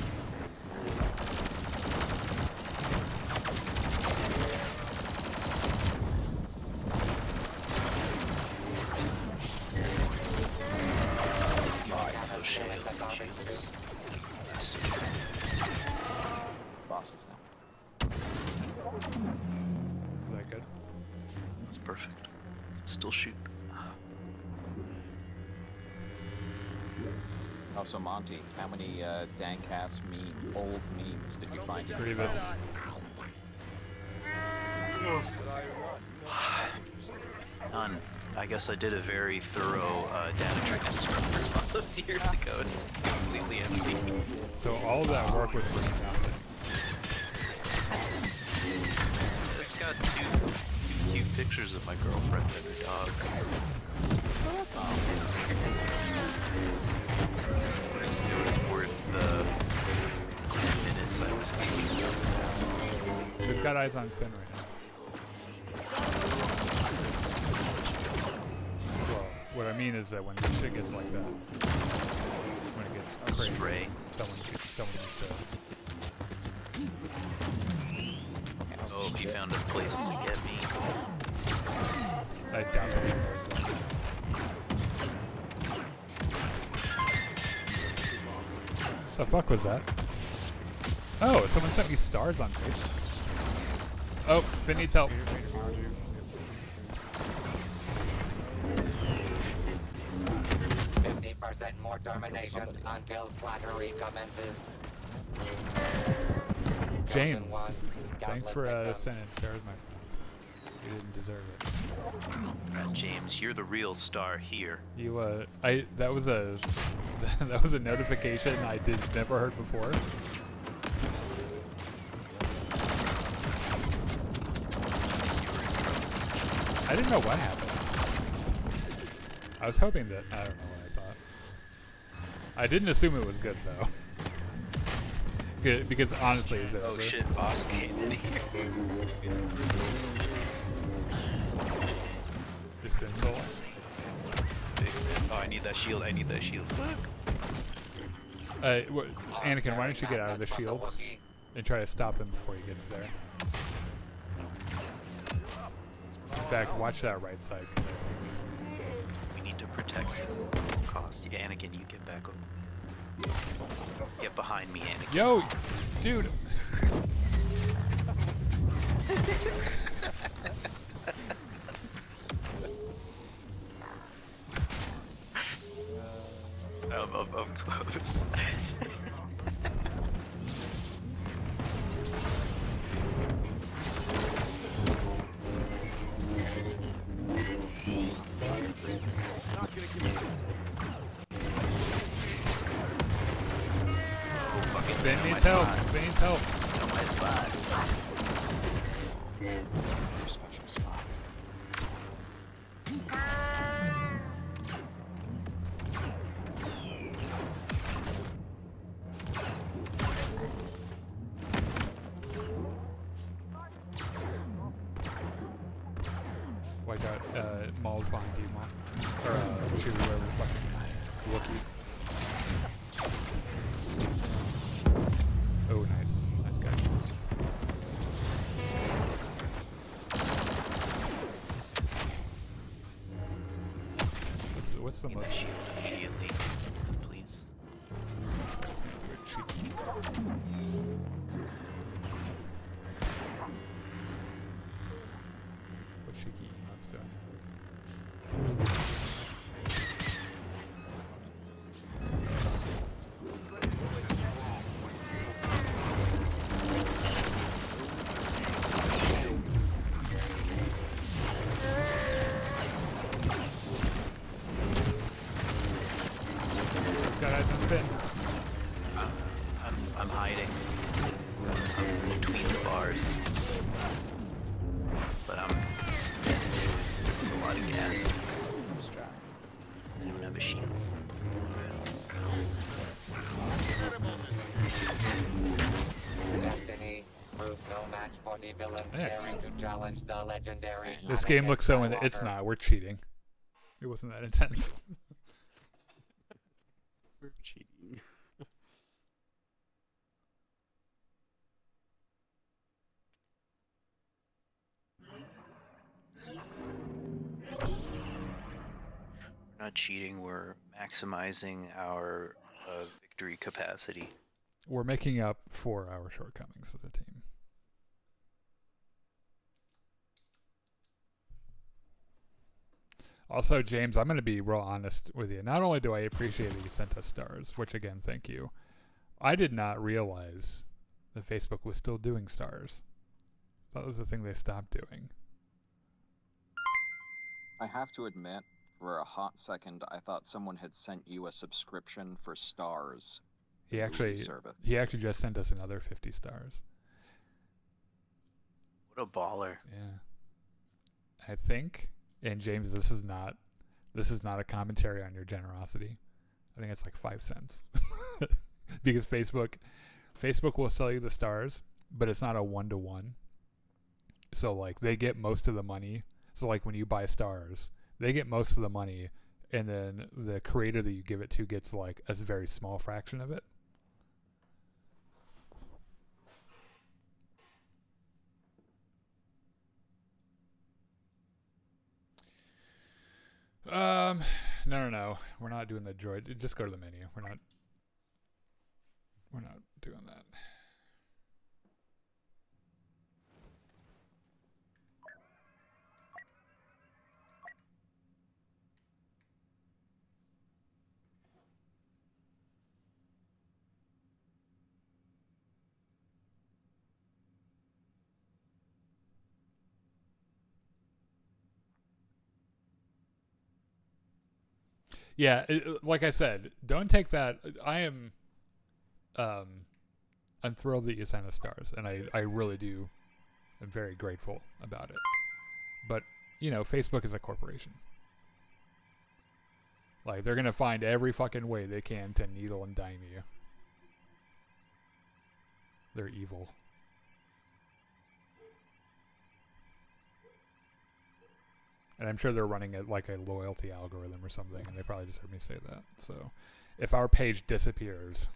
Oh shit, Jesus. Bosses now. Is that good? That's perfect. Still shoot. Oh, so Monty, how many dank-ass old memes did you find? in Grievous. None. I guess I did a very thorough data transfer all those years ago. It's completely empty. So all of that work was for nothing. It's got two cute pictures of my girlfriend and her dog. It was worth the minutes I was thinking. Who's got eyes on Finn right now? Well, what I mean is that when shit gets like that, when it gets crazy, Stray. someone needs to. Oh, he found a place to get me. I doubt it. The fuck was that? Oh, someone sent me stars on Facebook. Oh, Finn needs help. 10% more terminations until flattery commences. James, Chosen one, thanks countless for victims. sending stars, my friend. You didn't deserve it. James, you're the real star here. You that was a that was a notification I never heard before. I didn't know what happened. I was hoping that I don't know what I thought. I didn't assume it was good though. Good, because honestly, is it Oh over? shit, boss came in here. Just been so long. Oh, I need that shield, I need that shield. Look! Anakin, why don't you get out of the shield and try to stop him before he gets there? In fact, watch that right side. 'Cause I think We need to protect him at all costs. Yeah, Anakin, you get back over. Get behind me, Anakin. Yo, dude. I'm close. Not gonna give you. Fucking Ben know my needs help. spot. Ben needs help. Know my spot. Your special spot. Watch out, Maul's behind you, Maul. Or, shoot whoever the fuck Wookie. Oh, nice. Nice guy. What's the Need most... that shield immediately, please. That's gonna do it cheap. What cheeky emotes do I have? Got eyes on Finn. I'm hiding. I'm between the bars. But there's a lot of gas. I don't have a shield. Destiny proves no match for the villains Yeah. daring to challenge the legendary. This game Anakin looks so... It's Skywalker. not. We're cheating. It wasn't that intense. We're cheating. We're not cheating, we're maximizing our victory capacity. We're making up for our shortcomings as a team. Also, James, I'm going to be real honest with you. Not only do I appreciate that you sent us stars, which again, thank you. I did not realize that Facebook was still doing stars. That was the thing they stopped doing. I have to admit, for a hot second, I thought someone had sent you a subscription for stars. He movie actually service. just sent us another 50 stars. What a baller. Yeah. I think, and James, this is not a commentary on your generosity. I think it's like 5 cents. Because Facebook will sell you the stars, but it's not a 1-to-1. So like they get most of the money. So like when you buy stars, they get most of the money, and then the creator that you give it to gets like a very small fraction of it. No. We're not doing the droid. Just go to the menu. We're not doing that. Yeah, like I said, don't take that. I'm thrilled that you sent us stars, and I really do. I'm very grateful about it. But you know, Facebook is a corporation. Like they're gonna find every fucking way they can to needle and dime you. They're evil. And I'm sure they're running it like a loyalty algorithm or something, and they probably just heard me say that. So, if our page disappears,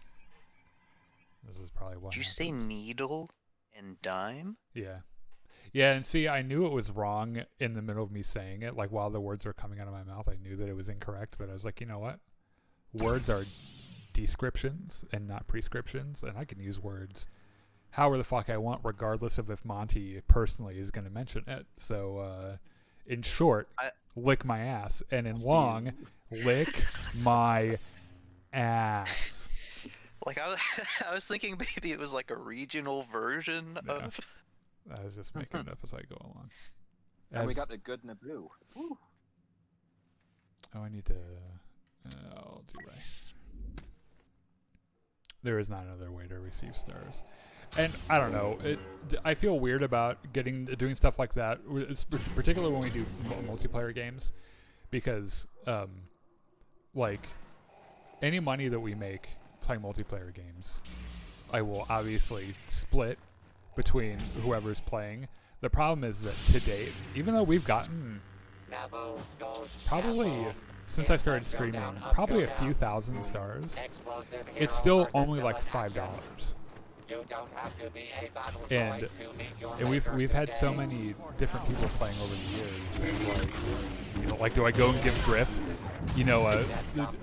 this is probably what. Did you say needle and dime? Yeah. Yeah, and see, I knew it was wrong in the middle of me saying it. Like, while the words were coming out of my mouth, I knew that it was incorrect, but I was like, you know what? Words are descriptions and not prescriptions, and I can use words however the fuck I want, regardless of if Monty personally is going to mention it. So, in short, lick my ass, and in long, lick my ass. Like I was thinking maybe it was like a regional version of. I was just making it up as I go along. And we got the good Naboo. Woo. Oh, I need to. I'll do right. There is not another way to receive stars. And I don't know. I feel weird about doing stuff like that, particularly when we do multiplayer games, because like any money that we make playing multiplayer games, I will obviously split between whoever's playing. The problem is that to date, even though we've gotten probably since I started streaming probably a few thousand stars, it's still only like $5. And we've had so many different people playing over the years. And like, you know, like, do I go and give Griff, you know,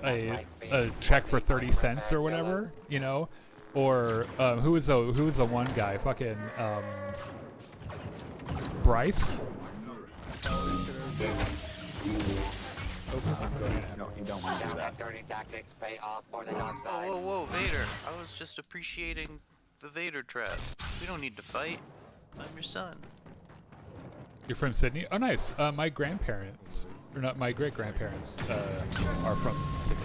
a check for 30 cents or whatever, you know, or who was the one guy, fucking Bryce? No, you don't want to do that. Dirty tactics pay off for the dark side. Whoa, whoa, Vader! I was just appreciating the Vader trap. We don't need to fight. I'm your son. You're from Sydney? Oh, nice. My grandparents, or not, my great-grandparents are from Sydney.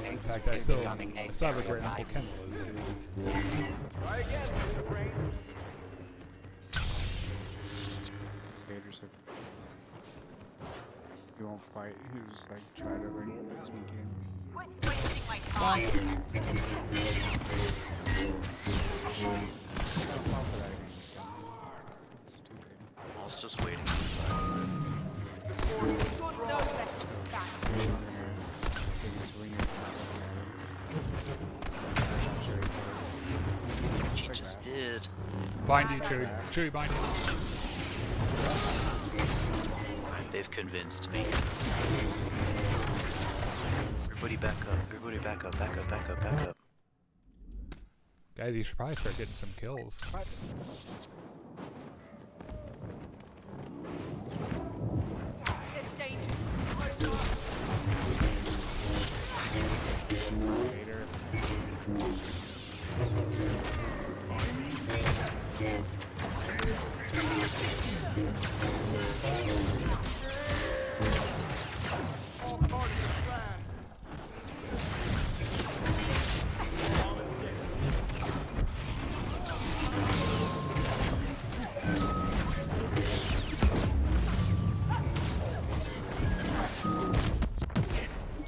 In fact, I still have a great uncle Ken who lives in Try again, Mr. Brain. Vader said he won't fight. He was like try to like sneak in. Quit wasting my time. Stupid. I was just waiting inside. God knows that's back. He just did. Bind you, Chewie. Chewie, bind you. They've convinced me. Everybody back up. Everybody back up. Back up. Back up. Back up. Guys, you should probably start getting some kills. There's danger. Close up. Vader. All part of the plan.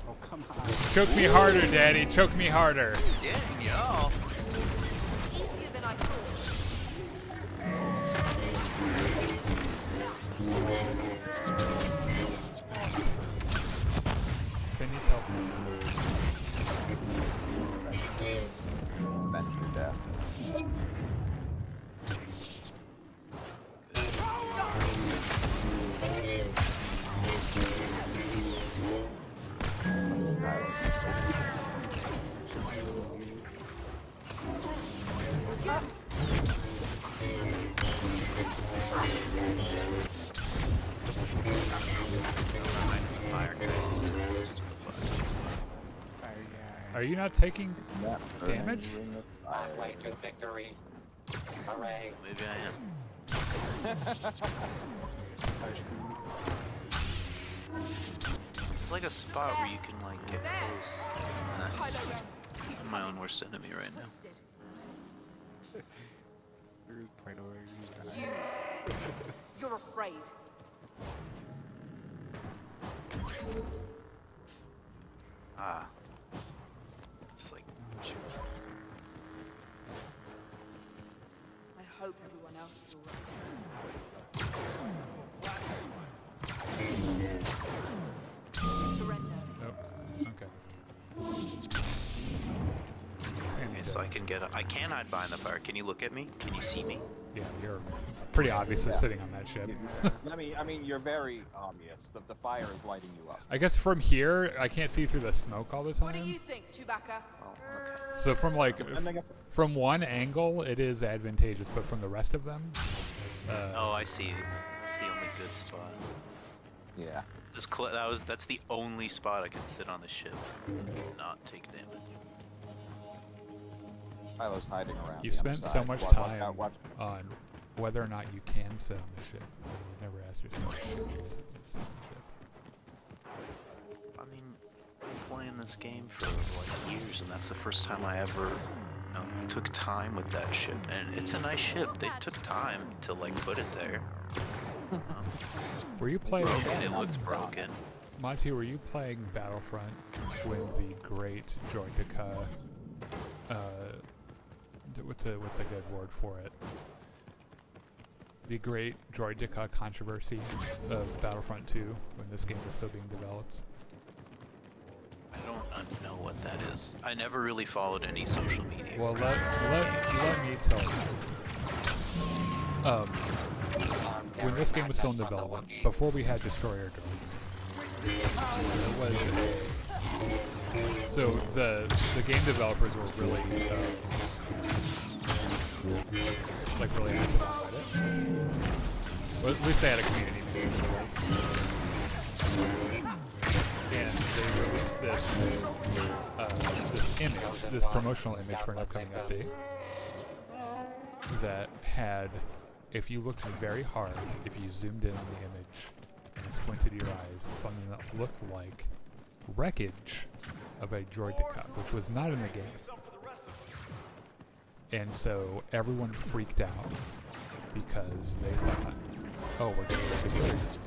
Oh come on. Choke me harder, Daddy. Choke me harder. Yeah, y'all. Easier than I thought. Finn needs help. Avenge your death. Are you not taking That damage? ring of fire. Halfway to victory. Hooray. Maybe I am. It's like a spot where you can like get close. Kylo Ren. He's I'm my own coming. worst enemy right now. Twisted. You're afraid. Ah. It's like I hope everyone else is alright. Surrender. Nope. Okay. okay, so I can get I can hide behind the fire. Can you look at me? Can you see me? Yeah, you're pretty obviously sitting on that ship. I mean, you're very obvious that the fire is lighting you up. I guess from here, I can't see through the smoke all the time. What do you think, Chewbacca? Oh, okay. So from like, And they got- from one angle, it is advantageous, but from the rest of them, Oh, I see. That's the only good spot. Yeah. That's the only spot I can sit on the ship and not take damage. Kylo's hiding around. you've the other spent so side. much Watch time out, watch- on whether or not you can sit on the ship. You've never asked yourself, should you sit on the ship? I mean, I've been playing this game for like years, and that's the first time I ever took time with that ship. And it's a nice ship. They took time to like put it there. Were you playing, Broken, it looks broken. Monty, were you playing Battlefront when the great Droideka, what's a good word for it? The great Droideka controversy of Battlefront 2 when this game was still being developed? I don't know what that is. I never really followed any social media. Well, let me tell you. When this game was still in development, before we had destroyer droids, there was so the game developers were really really active on Reddit. Well, at least they had a community manager. And they released this promotional image for an upcoming update that had, if you looked very hard, if you zoomed in on the image and squinted your eyes, something that looked like wreckage of a Droideka, which was not in the game. And so everyone freaked out because they thought, oh, we're getting wreckage droids.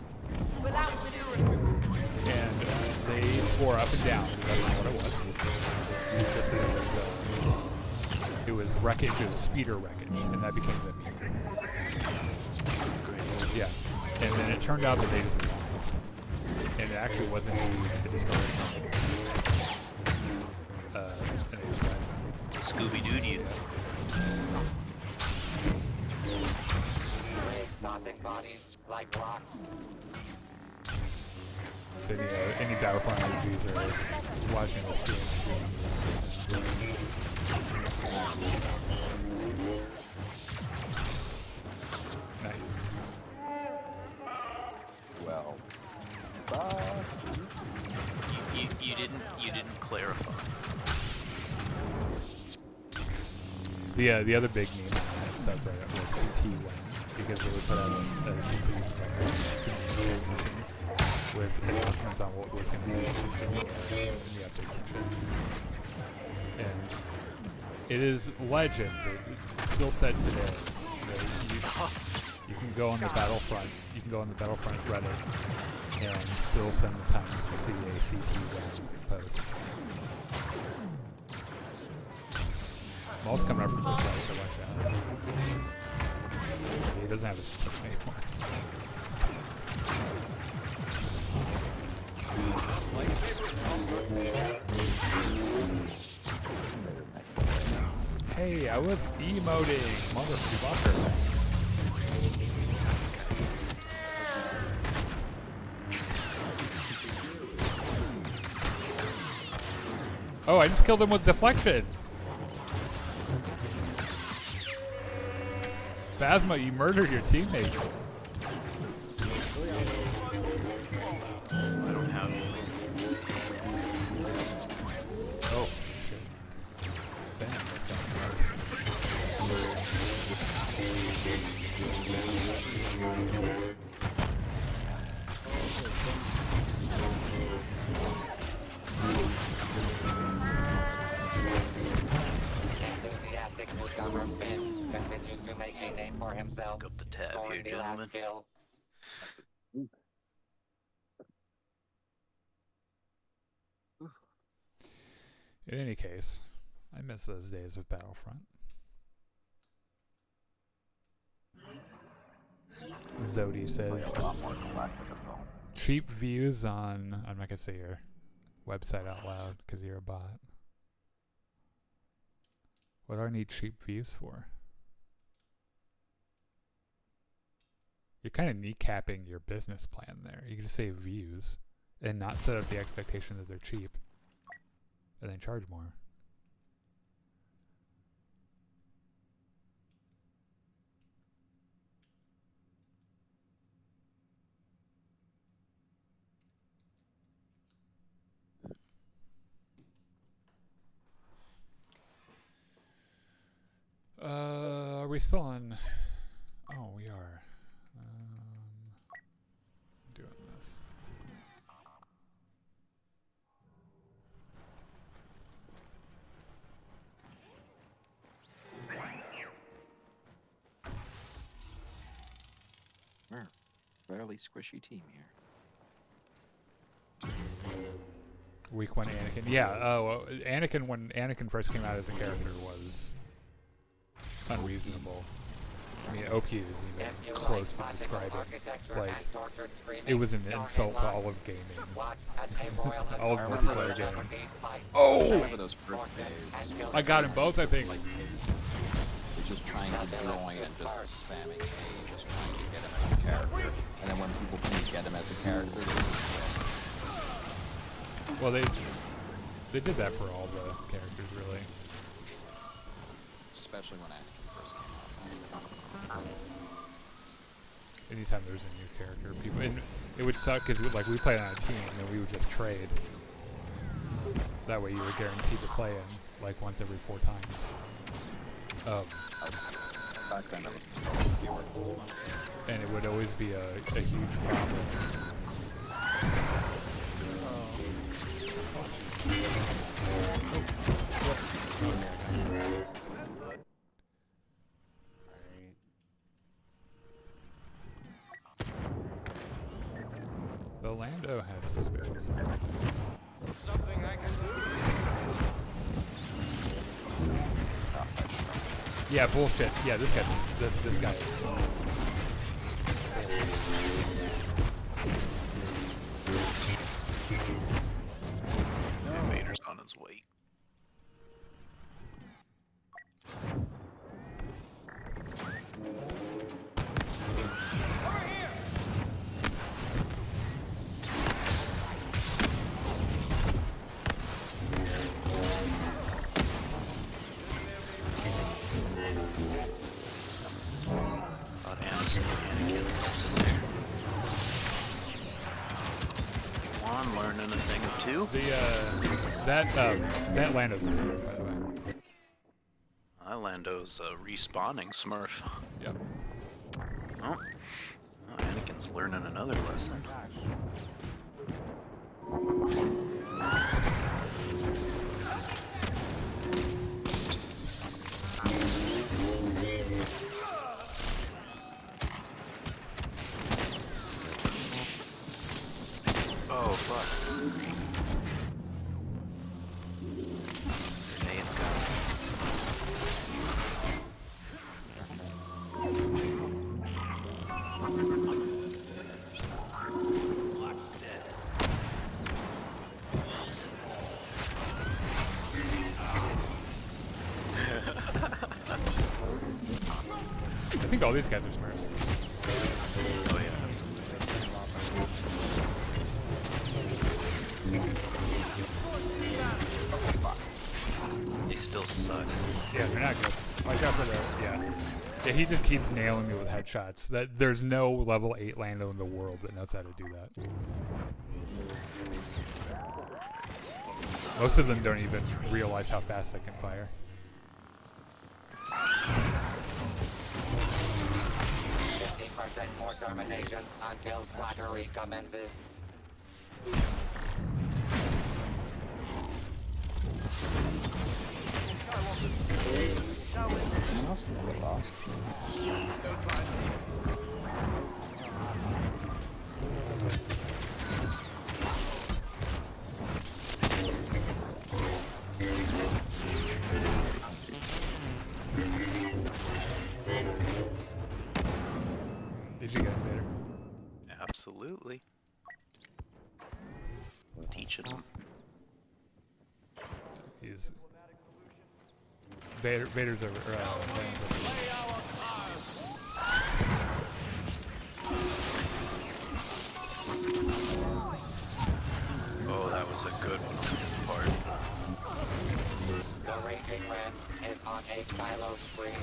Without maneuvering. And they swore up and down that's not what it was. Just that it was wreckage, it was speeder wreckage, and that became the meme. Yeah. And then it turned out that they just lied. And it actually wasn't a destroyer. And they just lied. Scooby-Doo you. Waves tossing bodies like rocks. If any Battlefront RPGs are watching this Nice. Well, You didn't clarify. The other big meme on that subreddit was CT Win, because they would put out a CT with announcements on what was going to be in the updates and shit. And it is legend, it's still said today, that you can go on the Battlefront, Reddit, and still spend the time to see a CT Win post. Maul's coming up from this side, so watch out. He doesn't have his post anymore. Hey, I was emoting, motherfucker. Oh, I just killed him with deflection. Phasma, you murdered your teammate. I don't have. Oh, shit. Enthusiastic newcomer Finn continues to make a name for himself, Pick up the tab scoring here, the gentlemen. last kill. In any case, I miss those days of Battlefront. Zodi says, cheap views on, I'm not going to say your website out loud because you're a bot. What do I need cheap views for? You're kind of kneecapping your business plan there. You can just say views and not set up the expectation that they're cheap and then charge more. Are we still on? Oh, we are. Doing this. We're fairly squishy team here. Week 1 Anakin. Yeah, Anakin, when Anakin first came out as a character, was unreasonable. I mean, OP isn't even close to describe it. Like, it was an insult to all of gaming. All of multiplayer gaming. Oh! Remember those first days? I got them both, I think. Just trying to join and just spamming A, just trying to get him as a character. And then when people couldn't get him as a character, well, they did that for all the characters, really. Especially when Anakin first came out. Anytime there's a new character, people, and it would suck because like we played on a team and then we would just trade. That way you were guaranteed to play in like once every 4 times. Back then, and it would always be a huge problem. The Lando has suspicious. Something I can do. Yeah, bullshit. Yeah, this guy is. Vader's on his way. That Lando's a Smurf, by the way. Lando's a respawning Smurf. Yep. Oh, Anakin's learning another lesson. Oh fuck. I think all these guys are Smurfs. Oh yeah, absolutely. They still suck. Yeah, they're not good. Watch out for the yeah, he just keeps nailing me with headshots. There's no level 8 Lando in the world that knows how to do that. Most of them don't even realize how fast I can fire. 50% send more terminations until flattery commences. Someone else will get lost. Did you get him, Vader? Absolutely. Teaching them. He's Vader's over. Ryan's over. Oh, that was a good one on his part. The Raging Red is on a Kylo spree.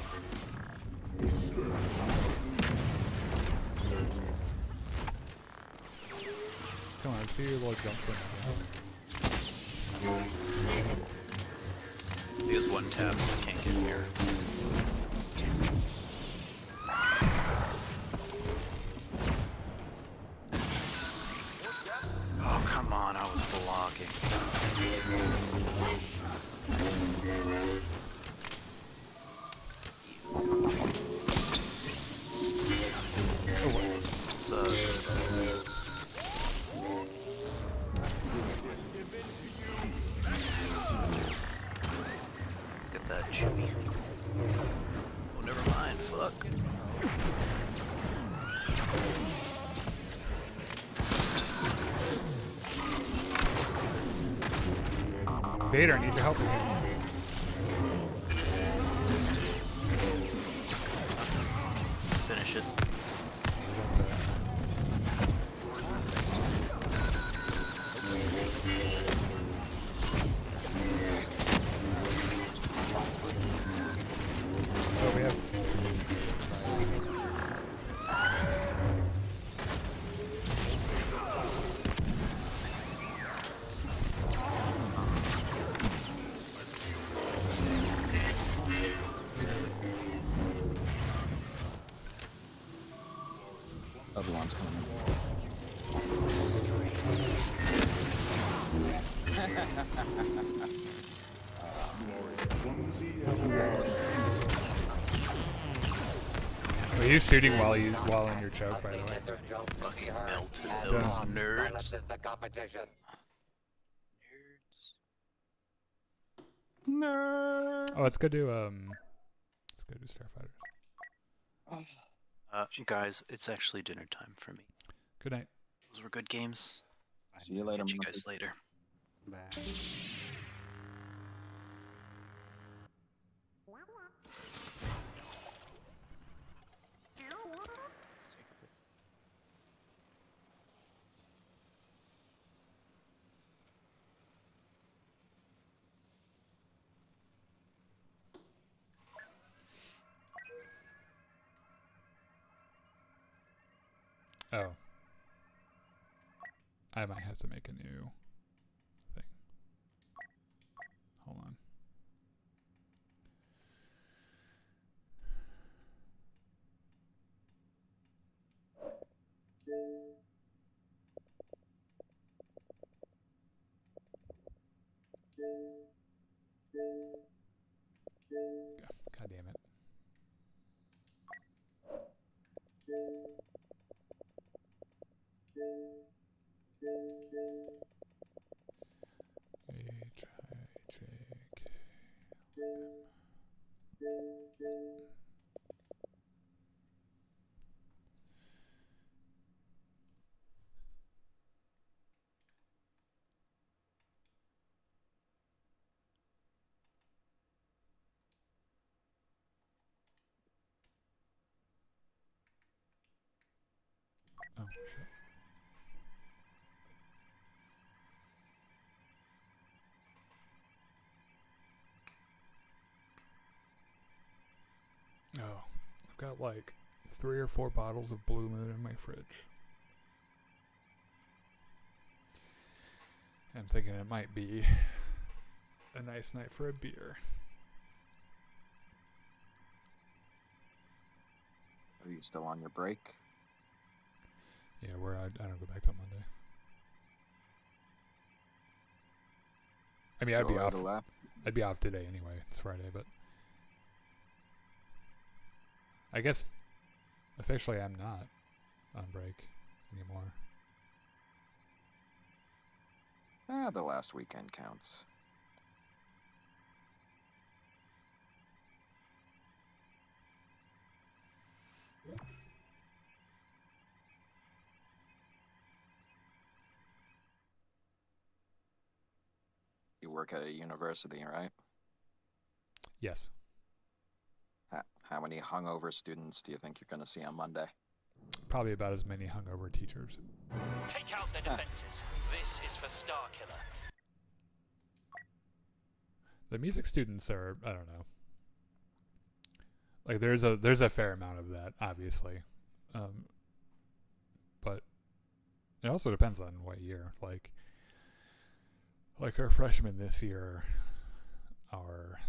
Come on, let's do your little jump swing. He has one tap, so can't get here. Oh, come on, I was blocking. Let's get that chewy. Oh, never mind, fuck. Vader, I need your help here. Finish it. Oh, we have. Obi-Wan's coming. Are you shooting while in your choke, by the way? Fucking melted Done. those nerds. Silences the competition. Nerds. Oh, let's go do Starfighter. Guys, it's actually dinner time for me. Good night. Those were good games. See you later. Catch you Murphy. guys later. Bye. Oh. I might have to make a new thing. Hold on. God damn it. Oh, shit. Oh, I've got like 3 or 4 bottles of Blue Moon in my fridge. I'm thinking it might be a nice night for a beer. Are you still on your break? Yeah, I don't go back till Monday. I mean, I'd be off. I'd be off today anyway. It's Friday, but I guess officially I'm not on break anymore. The last weekend counts. You work at a university, right? Yes. How many hungover students do you think you're going to see on Monday? Probably about as many hungover teachers. Take out their defenses. This is for Starkiller. The music students are, I don't know. Like there's a fair amount of that, obviously. But it also depends on what year. Like our freshmen this year are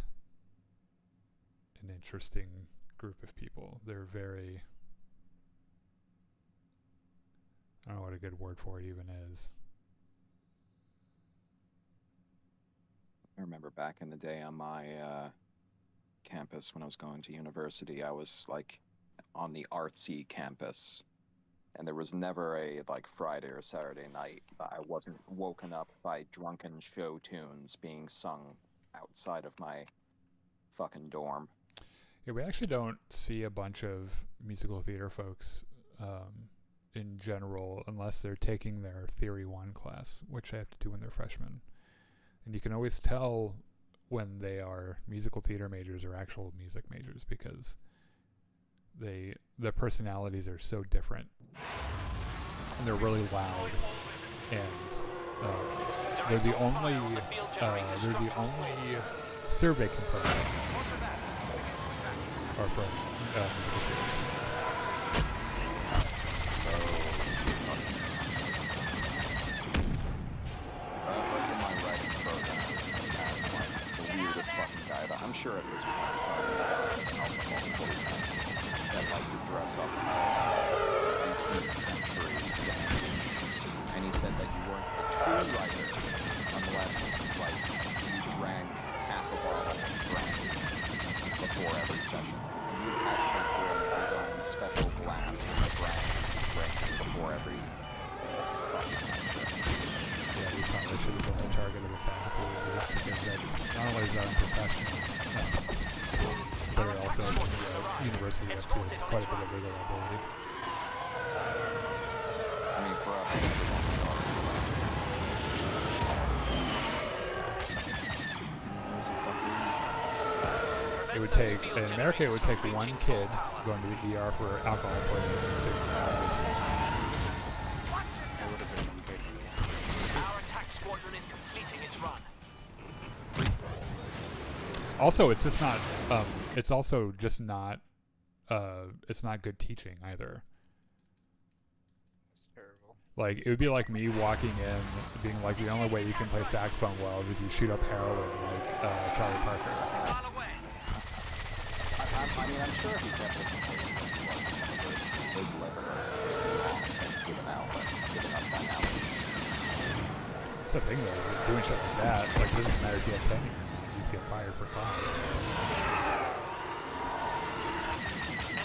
an interesting group of people. They're very, I don't know what a good word for it even is. I remember back in the day on my campus when I was going to university, I was like on the artsy campus, and there was never a like Friday or Saturday night that I wasn't woken up by drunken show tunes being sung outside of my fucking dorm. Yeah, we actually don't see a bunch of musical theater folks in general unless they're taking their Theory 1 class, which they have to do when they're freshmen. And you can always tell when they are musical theater majors or actual music majors because their personalities are so different. And they're really loud. And they're the only survey component are from musical theater. I'm sure at this point alcohol poisoning that like to dress up as 18th century gangs. And he said that you weren't a true writer unless like you drank half a bottle of brandy before every session. And you actually bring his own special glass of brandy drink before every fucking lecture. Yeah, we probably should have been the target of a faculty review because that's not only is that unprofessional, but it also opens the university up to quite a bit of legal liability. I mean, for us, it would take, in America, it would take one kid going to the ER for alcohol poisoning and sitting in Our attack squadron is completing its run. Also, it's just not, it's also just not, it's not good teaching either. It's terrible. Like, it would be like me walking in, being like, the only way you can play saxophone well is if you shoot up heroin like Charlie Parker. I mean, I'm sure he definitely thinks that he was his liver long since given up by now. That's the thing, though, is doing shit like that, like, it doesn't matter if you have tenure or not, you just get fired for cause.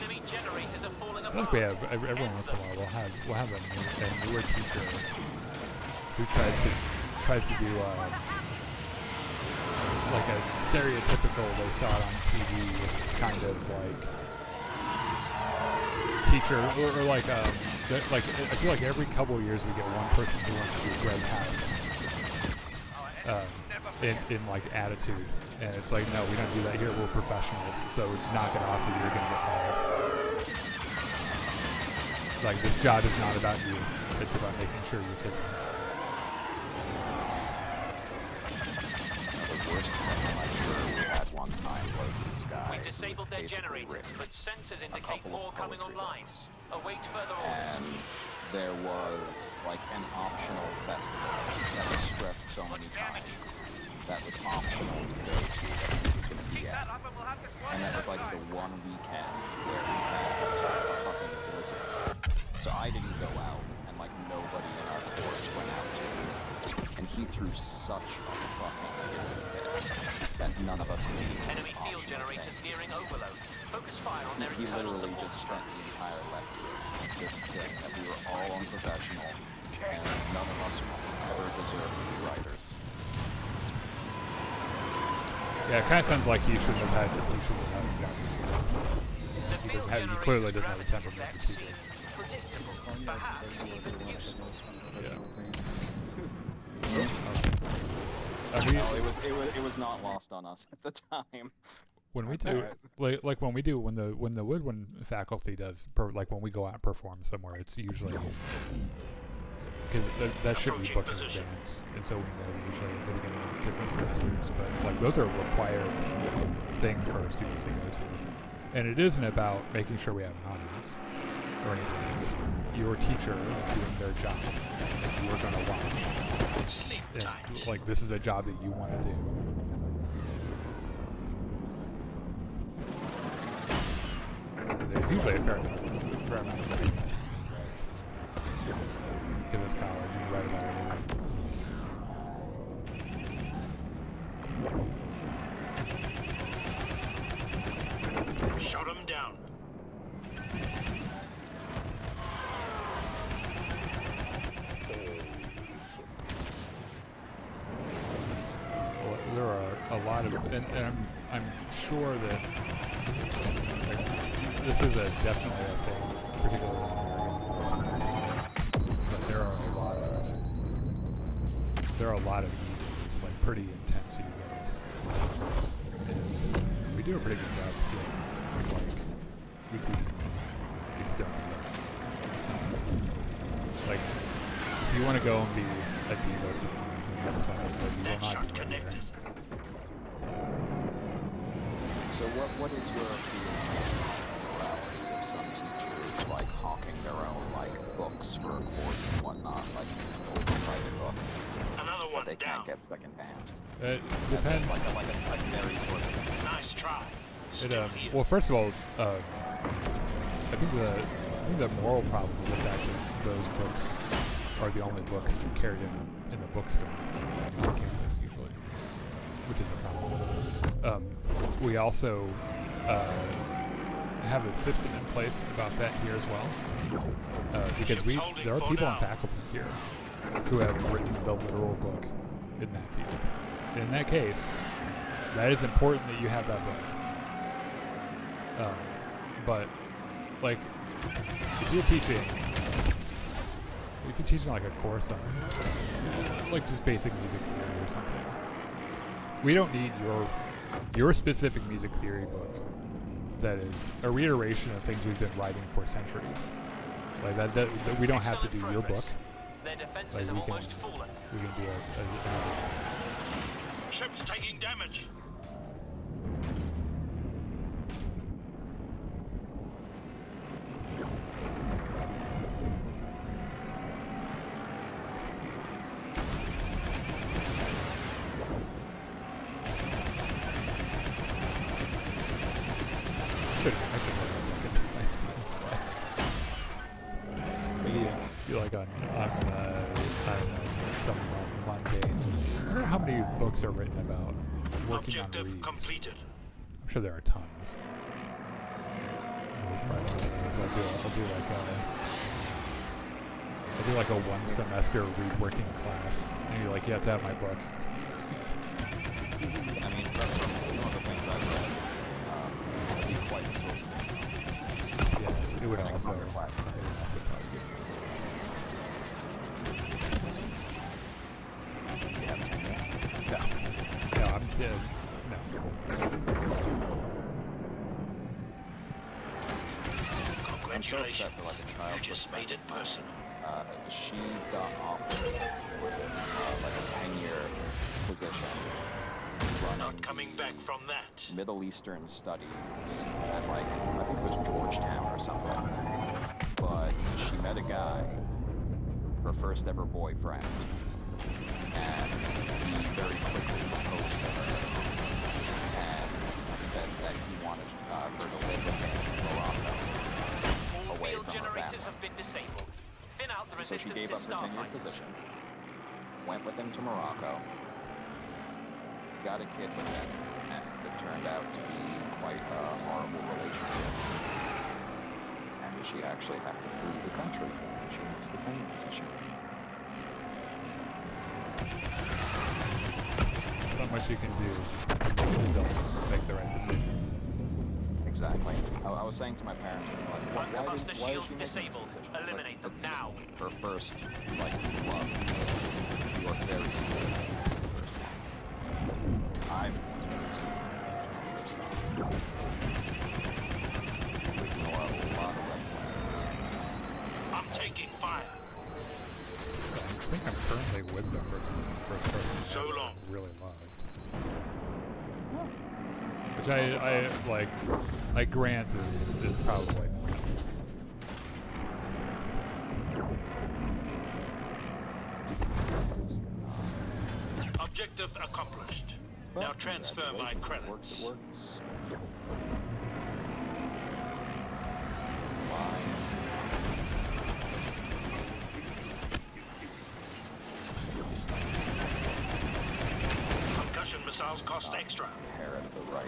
Enemy generators are falling I apart. feel like we have, every once in a while, we'll have a newer teacher who tries to do, like a stereotypical, they saw it on TV, kind of like teacher, or like I feel like every couple of years we get one person who wants to do Greg House in like attitude, and it's like, no, we don't do that here, we're professionals, so knock it off or you're gonna get fired. Like, this job is not about you, it's about making sure your kids are The worst problem I'm sure we had one time was this guy. We disabled their generators, but sensors indicate more coming online. Await further orders. And there was like an optional festival that was stressed so many times that was optional to go to that he was going to be at. And that was like the one weekend where we had a fucking blizzard. So I didn't go out, he threw such a fucking hissy fit that none of us could use Enemy field optional generators things. nearing overload. Focus fire on their He internal literally support just spent stacks. the entire lecture just saying that we were all unprofessional and none of us ever deserved to be writers. Yeah, it kind of sounds like he shouldn't have had. He shouldn't have had a job. The He field he clearly generators' doesn't have a gravity temperament for effects teaching. seem predictable, perhaps even useful. It was not lost on us at the time. When we do, like when the woodwind faculty does, like when we go out and perform somewhere, it's usually because that should be booked in advance, and so we know usually at the beginning of different semesters. But like those are required things for our students to go to, and it isn't about making sure we have an audience or anything. It's your teacher is doing their job that you are going to watch. Sleep And, tight. like this is a job that you want to do. There's usually a fair amount of writing because it's college and you write about Shut them down. Well, there are a lot of, and I'm sure that like, this is definitely a thing, particularly in American schools. But there are a lot of meetings, like pretty intense egos. And we do a pretty good job getting like we just don't do that. Like if you want to go and be a diva somewhere, that's fine, but you will not do it here. So what is your opinion on the morality of some teachers like hawking their own like books for a course and whatnot, like an overpriced book Another that one they down. can't get secondhand? It As in, depends. like a secondary source of income. Nice try. Well, first of all, I think the moral problem is the fact that those books are the only books carried in the bookstore on campus usually, which is a problem. We also have a system in place about that here as well, because there are people on faculty here who have written the literal book in that field. And in that case, that is important that you have that book. But like, if you're teaching like a course on like just basic music theory or something, we don't need your specific music theory book that is a reiteration of things we've been writing for centuries. Like that we don't have to do your book. Their defenses Like have we can almost fallen. do another. Ship's taking damage. Be like on some Monday. I wonder how many books are written about working on reads. Completed. I'm sure there are tons. I'll do like a one semester read working class, and you're like, you have to have my book. I mean, that's some of the things I've read. It'd be quite a source of income. Yeah, it would also probably No, I'm dead. I'm so upset for like a child. You just made it personal. She got offered, was it like a 10-year position running Not coming back from that. Middle Eastern studies at like, I think it was Georgetown or something. But she met a guy, her first ever boyfriend, and he very quickly proposed to her and said that he wanted her to live with him in Morocco, All away field from her generators family. have been disabled. Thin out the So she resistance gave in up her 10-year Starfighters. position went with him to Morocco, got a kid with him, and it turned out to be quite a horrible relationship. And she actually had to flee the country when she missed the tenure position. Not much you can do. Don't make the right decision. Exactly. I was saying to my parents, like, why Bunker did buster why is shields she making this disabled. decision? Eliminate them It's now. her first, like, love. You are very scared of the first one. I was very scared of the first one. We ignore a lot of red flags. I'm taking fire. I think I'm currently with the first person So ever long. I really loved. Which I like Grant is probably Objective accomplished. Well, Now transfer my congratulations. credits. It works. Concussion missiles cost extra. Inherit the right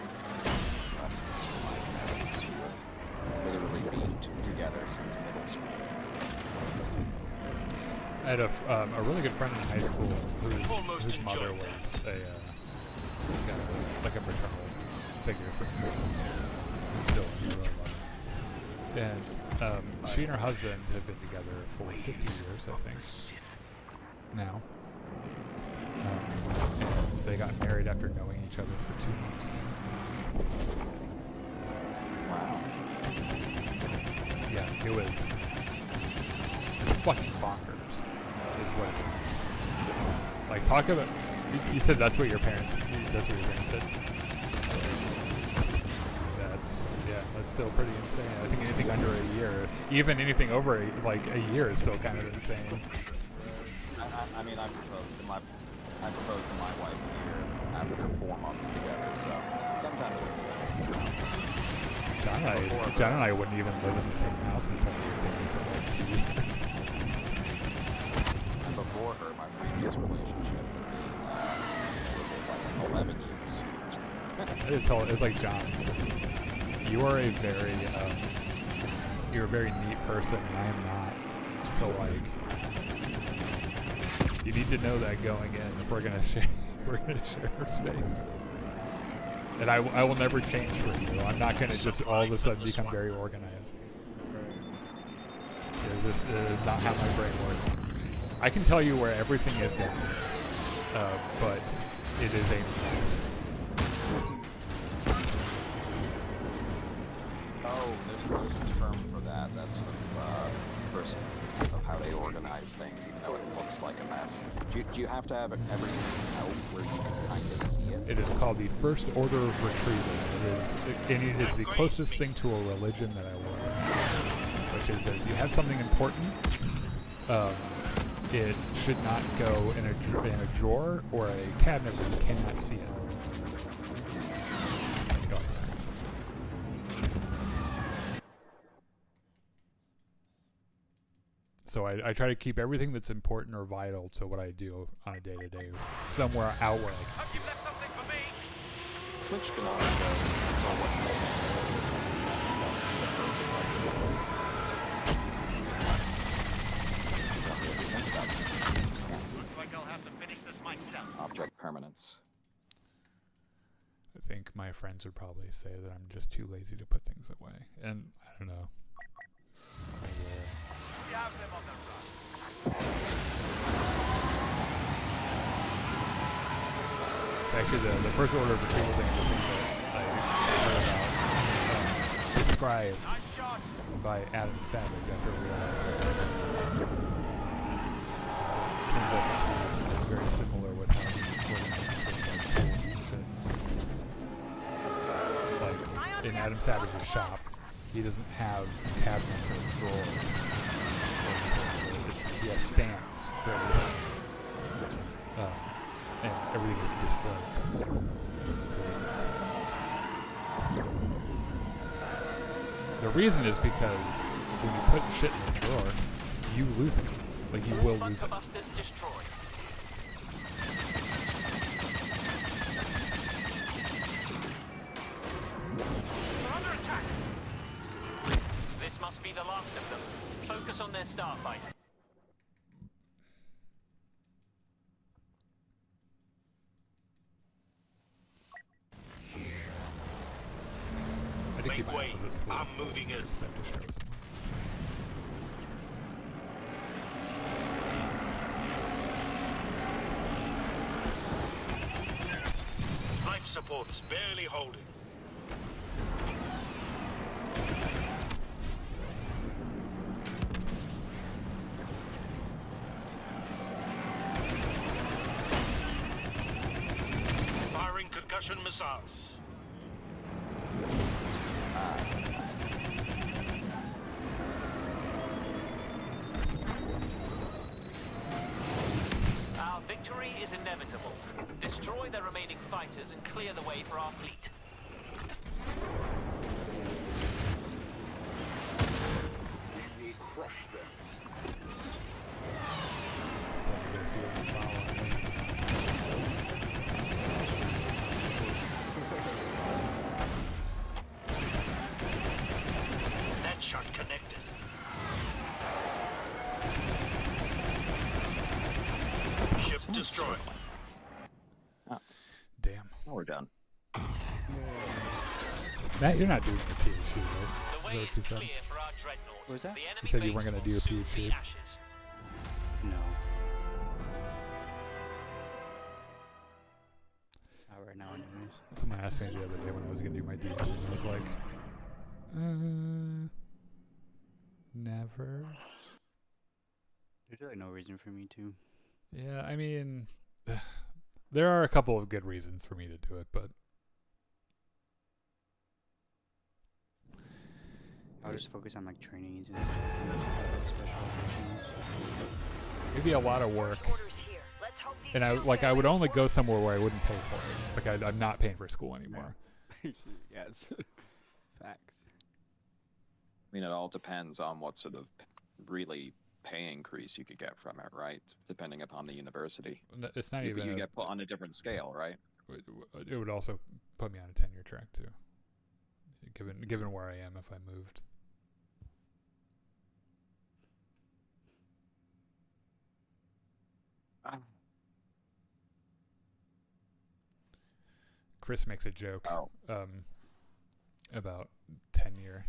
lessons from my parents who have literally been together since middle school. I had a really good friend in high school Almost whose mother enjoyed was like a maternal figure for me. And still, I really love her. And she and her husband have been together for 50 years, I think, now. And they got married after knowing each other for 2 months. Wow. Yeah, it was fucking bonkers, is what it is. Like, talk about. You said that's what your parents did. That's still pretty insane. I think anything under a year, even anything over a year, is still kind of insane. I mean, I proposed to my wife here after 4 months together, so sometime John and I wouldn't even live in the same house until we were dating for like 2 years. And before her, my previous relationship was like 11 years. It's like, John, you are you're a very neat person, and I am not. So like, you need to know that going in if we're gonna share space. And I will never change for you. I'm not gonna just all of a sudden become very organized. This is not how my brain works. I can tell you where everything is down, but it is a mess. Oh, there's a term for that. That's sort of person of how they organize things, even though it looks like a mess. Do you have to have everything out where you can kind of see it? It is called the First Order of Retrieval. It is the closest thing to a religion that I will, which is that if you have something important, it should not go in a drawer or a cabinet where you cannot see it. So I try to keep everything that's important or vital to what I do on a day-to-day somewhere out where I can see it. Which can also go for what you're saying. Looks like I'll have to finish this myself. Object permanence. I think my friends would probably say that I'm just too lazy to put things away, and I don't know. We have them on the run. Actually, the First Order of Retrieval thing is the thing that I heard about, described by Adam Savage after realizing it. Turns out it's very similar with how he organizes things like tools and shit. Like, in Adam Savage's shop, he doesn't have cabinets or drawers. He has stands for everything. And everything is displayed. So you can see. The reason is because when you put shit in the drawer, you lose it. Like, you will lose it. Bunker busters destroyed. must be the last of them. Focus on their starfight. I did keep Make my way. eyes at school. I'm moving in. Just have to show someone. Life support is barely holding. Firing concussion missiles. Our victory is inevitable. Destroy the remaining fighters and clear the way for our fleet. We will crush them. So I'm gonna feel the foul. Net shot connected. Ship destroyed. Damn. Oh, we're done. Matt, you're not doing your PhD, The right? way Is is that what you said? clear for our dreadnought. What was that? The enemy You said you base weren't gonna will do your soon be PhD. ashes. No. Not right now, anyways. Someone asked me the other day when I was gonna do my DD, and I was like, never. There's really no reason for me to. Yeah, I mean, there are a couple of good reasons for me to do it, but I'll just focus on like trainings and stuff, special operations. it'd be a lot of work. Orders here. Let's hope these And I two like get I would away only with go somewhere where I wouldn't pay for it. Like I'm not paying for school anymore. Yes. Facts. I mean, it all depends on what sort of really pay increase you could get from it, right? Depending upon the university. It's not You, even. you a- get put on a different scale, right? It would also put me on a tenure track too. Given where I am if I moved. Chris makes a joke Oh. about tenure,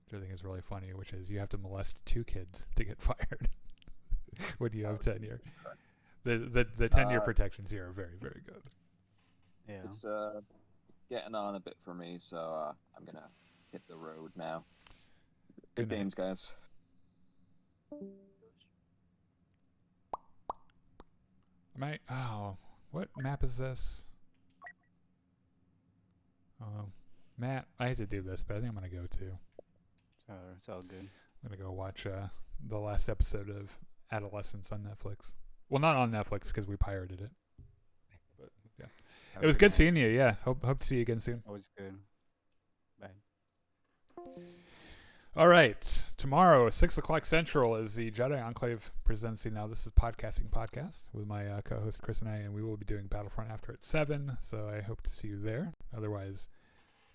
which I think is really funny, which is you have to molest 2 kids to get fired when you have tenure. The tenure protections here are very, very good. Yeah. It's getting on a bit for me, so I'm gonna hit the road now. Good night. games, guys. What map is this? Oh, Matt, I hate to do this, but I think I'm gonna go too. It's all good. I'm gonna go watch the last episode of Adolescence on Netflix. Well, not on Netflix because we pirated it. But yeah, it was good seeing you. Yeah, hope to see you again soon. Always good. Bye. All right, tomorrow 6:00 Central is the Jedi Enclave presidency. Now this is podcasting podcast with my co-host Chris and I, and we will be doing Battlefront after at 7. So I hope to see you there. Otherwise,